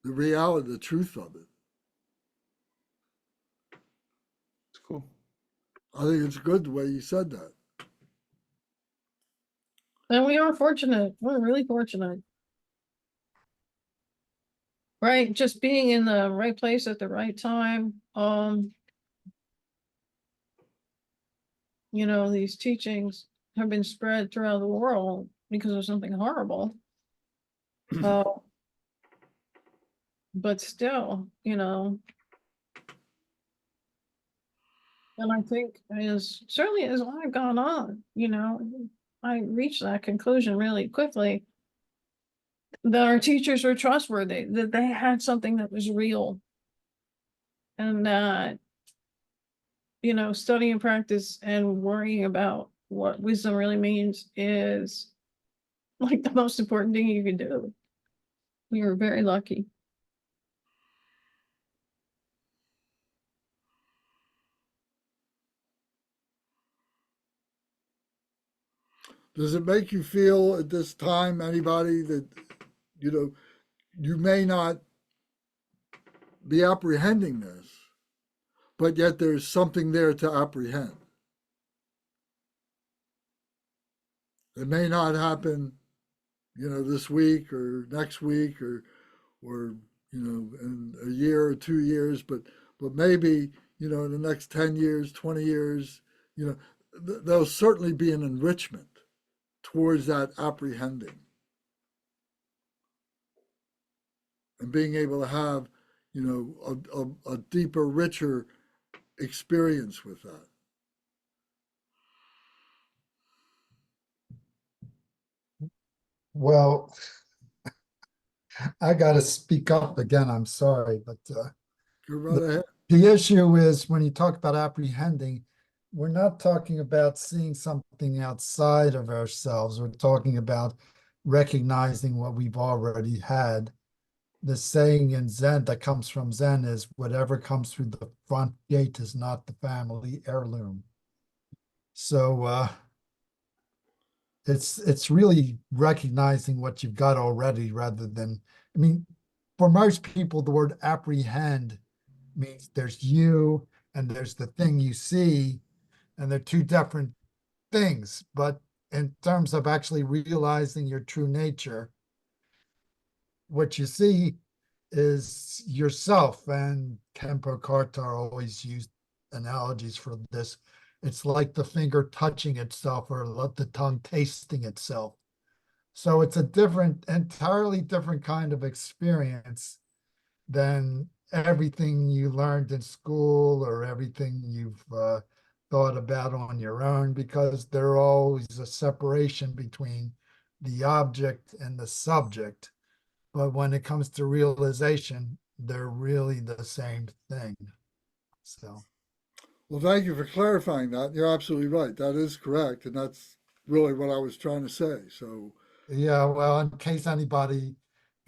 the reality, the truth of it. It's cool. I think it's good the way you said that. And we are fortunate. We're really fortunate. Right? Just being in the right place at the right time. These teachings have been spread throughout the world because of something horrible. But still, and I think certainly as I've gone on, I reached that conclusion really quickly, that our teachers were trustworthy, that they had something that was real, and that, study and practice and worrying about what wisdom really means is like the most important thing you can do. We were very lucky. Does it make you feel at this time, anybody, that, you may not be apprehending this, but yet there's something there to apprehend? It may not happen, this week or next week or in a year or 2 years, but maybe, in the next 10 years, 20 years, there'll certainly be an enrichment towards that apprehending and being able to have, a deeper, richer experience with that. Well, I got to speak up again. I'm sorry, but Go right ahead. the issue is when you talk about apprehending, we're not talking about seeing something outside of ourselves. We're talking about recognizing what we've already had. The saying in Zen that comes from Zen is whatever comes through the front gate is not the family heirloom. So it's really recognizing what you've got already rather than, for most people, the word apprehend means there's you and there's the thing you see, and they're two different things. But in terms of actually realizing your true nature, what you see is yourself. And Kempo Kartar always used analogies for this. It's like the finger touching itself or the tongue tasting itself. So it's a entirely different kind of experience than everything you learned in school or everything you've thought about on your own, because there's always a separation between the object and the subject. But when it comes to realization, they're really the same thing. So. Well, thank you for clarifying that. You're absolutely right. That is correct. And that's really what I was trying to say. So, yeah, well, in case anybody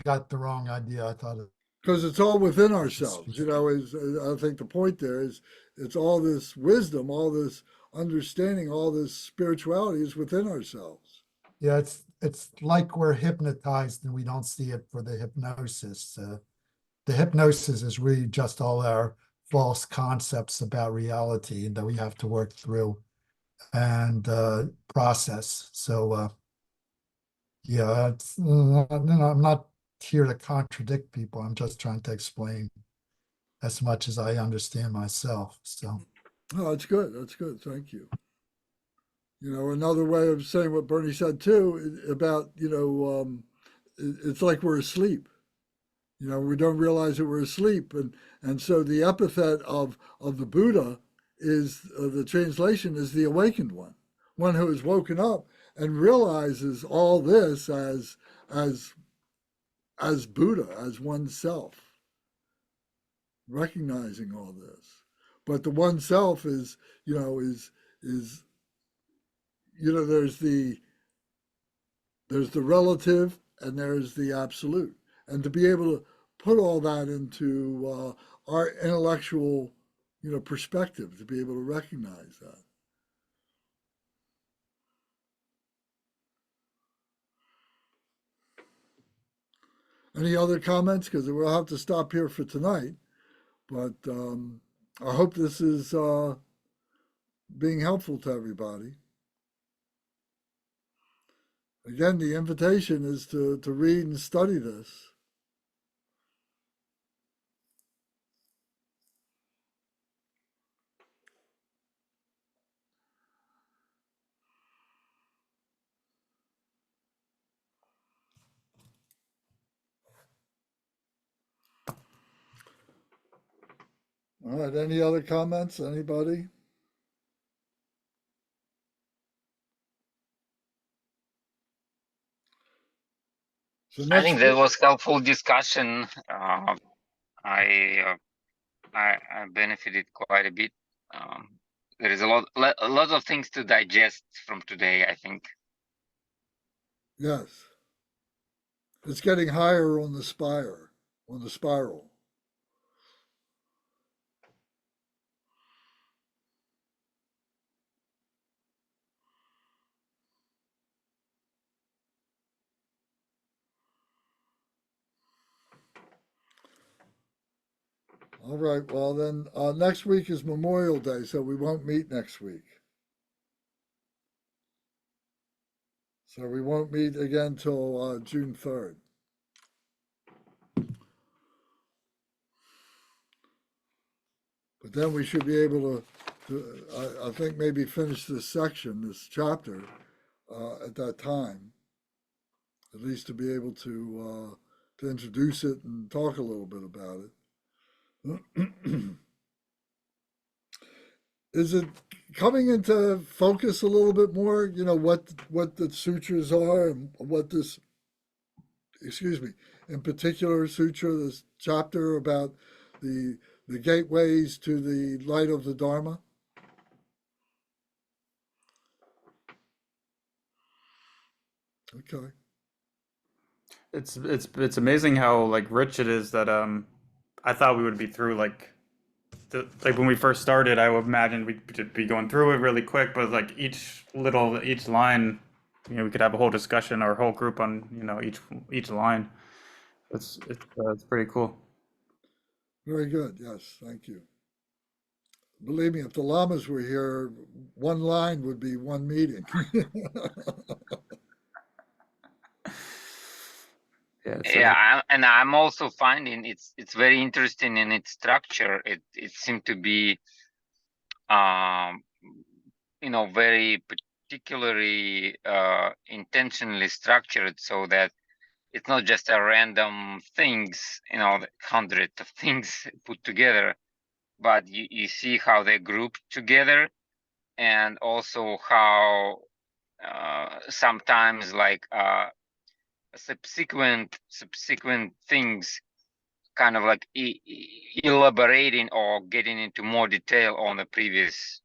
got the wrong idea, I thought Because it's all within ourselves, you know, I think the point there is it's all this wisdom, all this understanding, all this spirituality is within ourselves. Yeah, it's like we're hypnotized and we don't see it for the hypnosis. The hypnosis is really just all our false concepts about reality that we have to work through and process. So yeah, I'm not here to contradict people. I'm just trying to explain as much as I understand myself. So Oh, that's good. That's good. Thank you. You know, another way of saying what Bernie said too about, you know, it's like we're asleep. You know, we don't realize that we're asleep, and so the epithet of the Buddha is the translation is the awakened one who has woken up and realizes all this as Buddha, as oneself, recognizing all this. But the oneself is, you know, is you know, there's the relative and there's the absolute, and to be able to put all that into our intellectual, you know, perspective, to be able to recognize that. Any other comments? Because we'll have to stop here for tonight. But I hope this is being helpful to everybody. Again, the invitation is to read and study this. All right, any other comments? Anybody? So I think next, that was helpful discussion. I benefited quite a bit. There is a lot of things to digest from today, I think. yes, it's getting higher on the spiral. All right, well then, next week is Memorial Day, so we won't meet next week. So we won't meet again till June 3rd. But then we should be able I think maybe finish this section, this chapter, at that time, at least to be able to introduce it and talk a little bit about it. Is it coming into focus a little bit more? You know what the sutras are and what this, excuse me, in particular sutra, this chapter about the gateways to the light of the Dharma. Okay. It's amazing how like rich it is that I thought we would be through like when we first started. I would imagine we'd be going through it really quick, but like each line, you know, we could have a whole discussion or a whole group on, you know, each line. It's pretty cool. Very good. Yes, thank you. Believe me, if the lamas were here, one line would be one meeting. Yeah, and I'm also finding it's very interesting in its structure. It seemed to be, you know, very particularly intentionally structured so that it's not just a random things, you know, hundreds of things put together, but you see how they group together, and also how sometimes like subsequent things kind of like elaborating or getting into more detail on the previous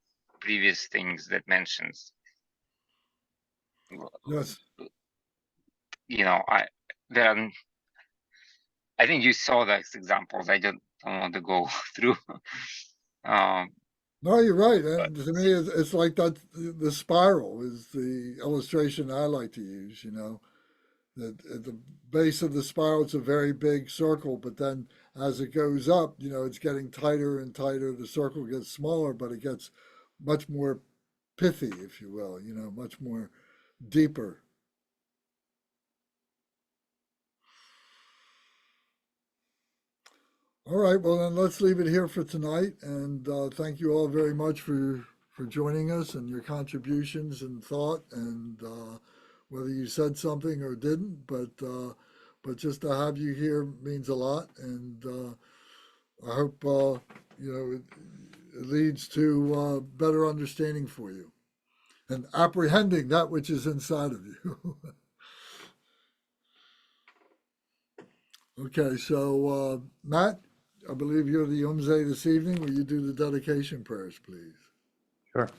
things that mentions. Yes. You know, I think you saw those examples. I don't want to go through. Um, No, you're right. And to me, it's like that. The spiral is the illustration I like to use. That at the base of the spiral, it's a very big circle, but then as it goes up, it's getting tighter and tighter. The circle gets smaller, but it gets much more pithy, if you will. Much more deeper. All right, well then let's leave it here for tonight, and thank you all very much for joining us and your contributions and thought, and whether you said something or didn't, but just to have you here means a lot, and I hope it leads to better understanding for you and apprehending that which is inside of you. Okay, so Matt, I believe you're the Umze this evening. Will you do the dedication prayers, please? Sure.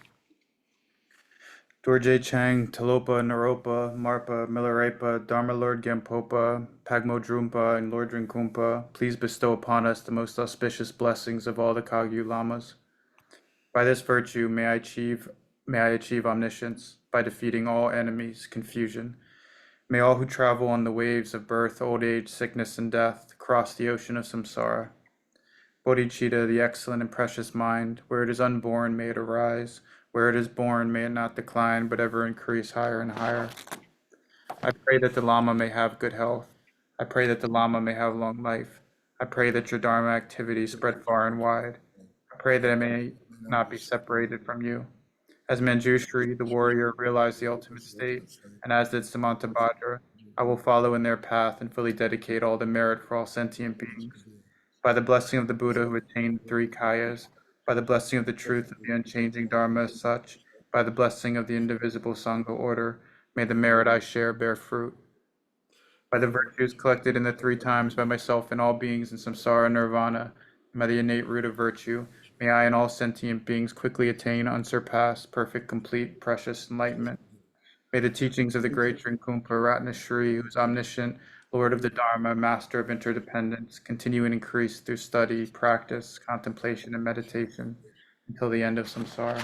Dorje Chang, Talopa, Naropa, Marpa, Milarepa, Dharma Lord Gampopa, Pagmo Drumpa, and Lord Drinkumpa, please bestow upon us the most auspicious blessings of all the Kagyu Lamas. By this virtue may I achieve omniscience, by defeating all enemies, confusion. May all who travel on the waves of birth, old age, sickness, and death cross the ocean of samsara. Bodhicitta, the excellent and precious mind, where it is unborn, may it arise. Where it is born, may it not decline, but ever increase higher and higher. I pray that the Lama may have good health. I pray that the Lama may have long life. I pray that your Dharma activities spread far and wide. I pray that I may not be separated from you. As Manjushri, the warrior, realized the ultimate state, and as did Samantabhadra, I will follow in their path and fully dedicate all the merit for all sentient beings. By the blessing of the Buddha who attained the 3 kayas, by the blessing of the truth of the unchanging Dharma as such, by the blessing of the indivisible Sangha order, may the merit I share bear fruit. By the virtues collected in the 3 times by myself and all beings in samsara nirvana, and by the innate root of virtue, may I and all sentient beings quickly attain unsurpassed, perfect, complete, precious enlightenment. May the teachings of the great Drikung Kagyu, who is omniscient, Lord of the Dharma, Master of interdependence, continue and increase through study, practice, contemplation, and meditation until the end of samsara.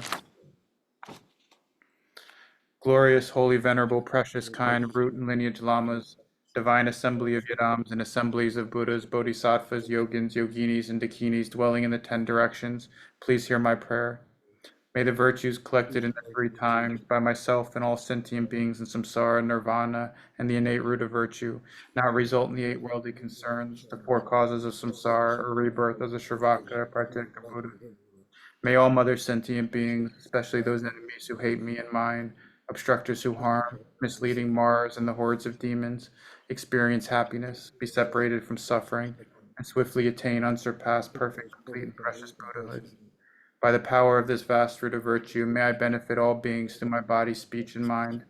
Glorious, holy, venerable, precious, kind, root and lineage lamas, divine assembly of yadams and assemblies of Buddhas, Bodhisattvas, Yogins, Yoginis, and Dakinis dwelling in the 10 directions, please hear my prayer. May the virtues collected in the 3 times by myself and all sentient beings in samsara, nirvana, and the innate root of virtue not result in the 8 worldly concerns, the 4 causes of samsara, or rebirth as a Shravaka, Pratyeka Buddha. May all mother sentient beings, especially those enemies who hate me and mine, obstructors who harm, misleading Mars and the hordes of demons, experience happiness, be separated from suffering, and swiftly attain unsurpassed, perfect, complete, and precious Buddhahood. By the power of this vast root of virtue, may I benefit all beings through my body, speech, and mind.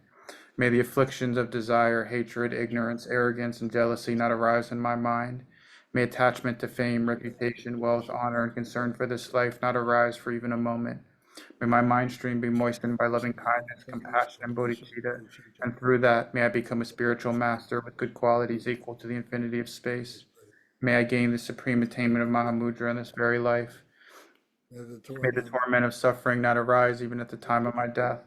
May the afflictions of desire, hatred, ignorance, arrogance, and jealousy not arise in my mind. May attachment to fame, reputation, wealth, honor, and concern for this life not arise for even a moment. May my mind stream be moistened by loving kindness, compassion, and bodhicitta, and through that may I become a spiritual master with good qualities equal to the infinity of space. May I gain the supreme attainment of Mahamudra in this very life. May the torment of suffering not arise even at the time of my death.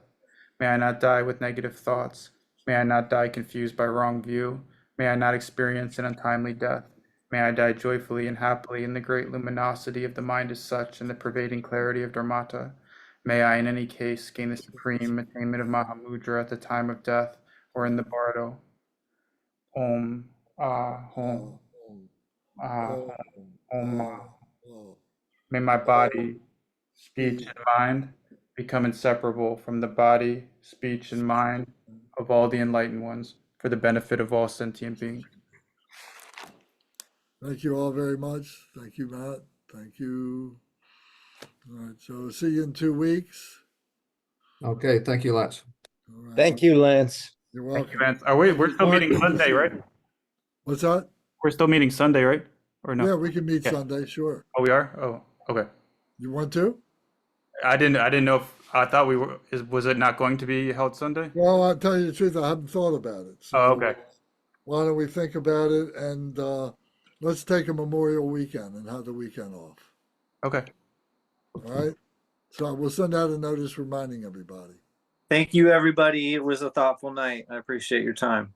May I not die with negative thoughts. May I not die confused by wrong view. May I not experience an untimely death. May I die joyfully and happily in the great luminosity of the mind as such and the pervading clarity of Dharmata. May I in any case gain the supreme attainment of Mahamudra at the time of death or in the bardo. Om, Om, Om. May my body, speech, and mind become inseparable from the body, speech, and mind of all the enlightened ones for the benefit of all sentient beings. Thank you all very much. Thank you, Matt. Thank you. All right, so see you in 2 weeks. Okay, thank you, Lance. All right. Thank you, Lance. You're Thank you, welcome. Lance. We're still Mark, meeting good to Sunday, see right? you. What's that? We're still meeting Sunday, right? Or no? Yeah, we can meet Yeah. Sunday, sure. Oh, we are? Oh, okay. You want to? I didn't know if I thought we were. Was it not going to be held Sunday? Well, I'll tell you the truth, I haven't thought about it. So Oh, okay. why don't we think about it, and let's take a Memorial weekend and have the weekend off. Okay. All right. So we'll send out a notice reminding everybody. Thank you, everybody. It was a thoughtful night. I appreciate your time.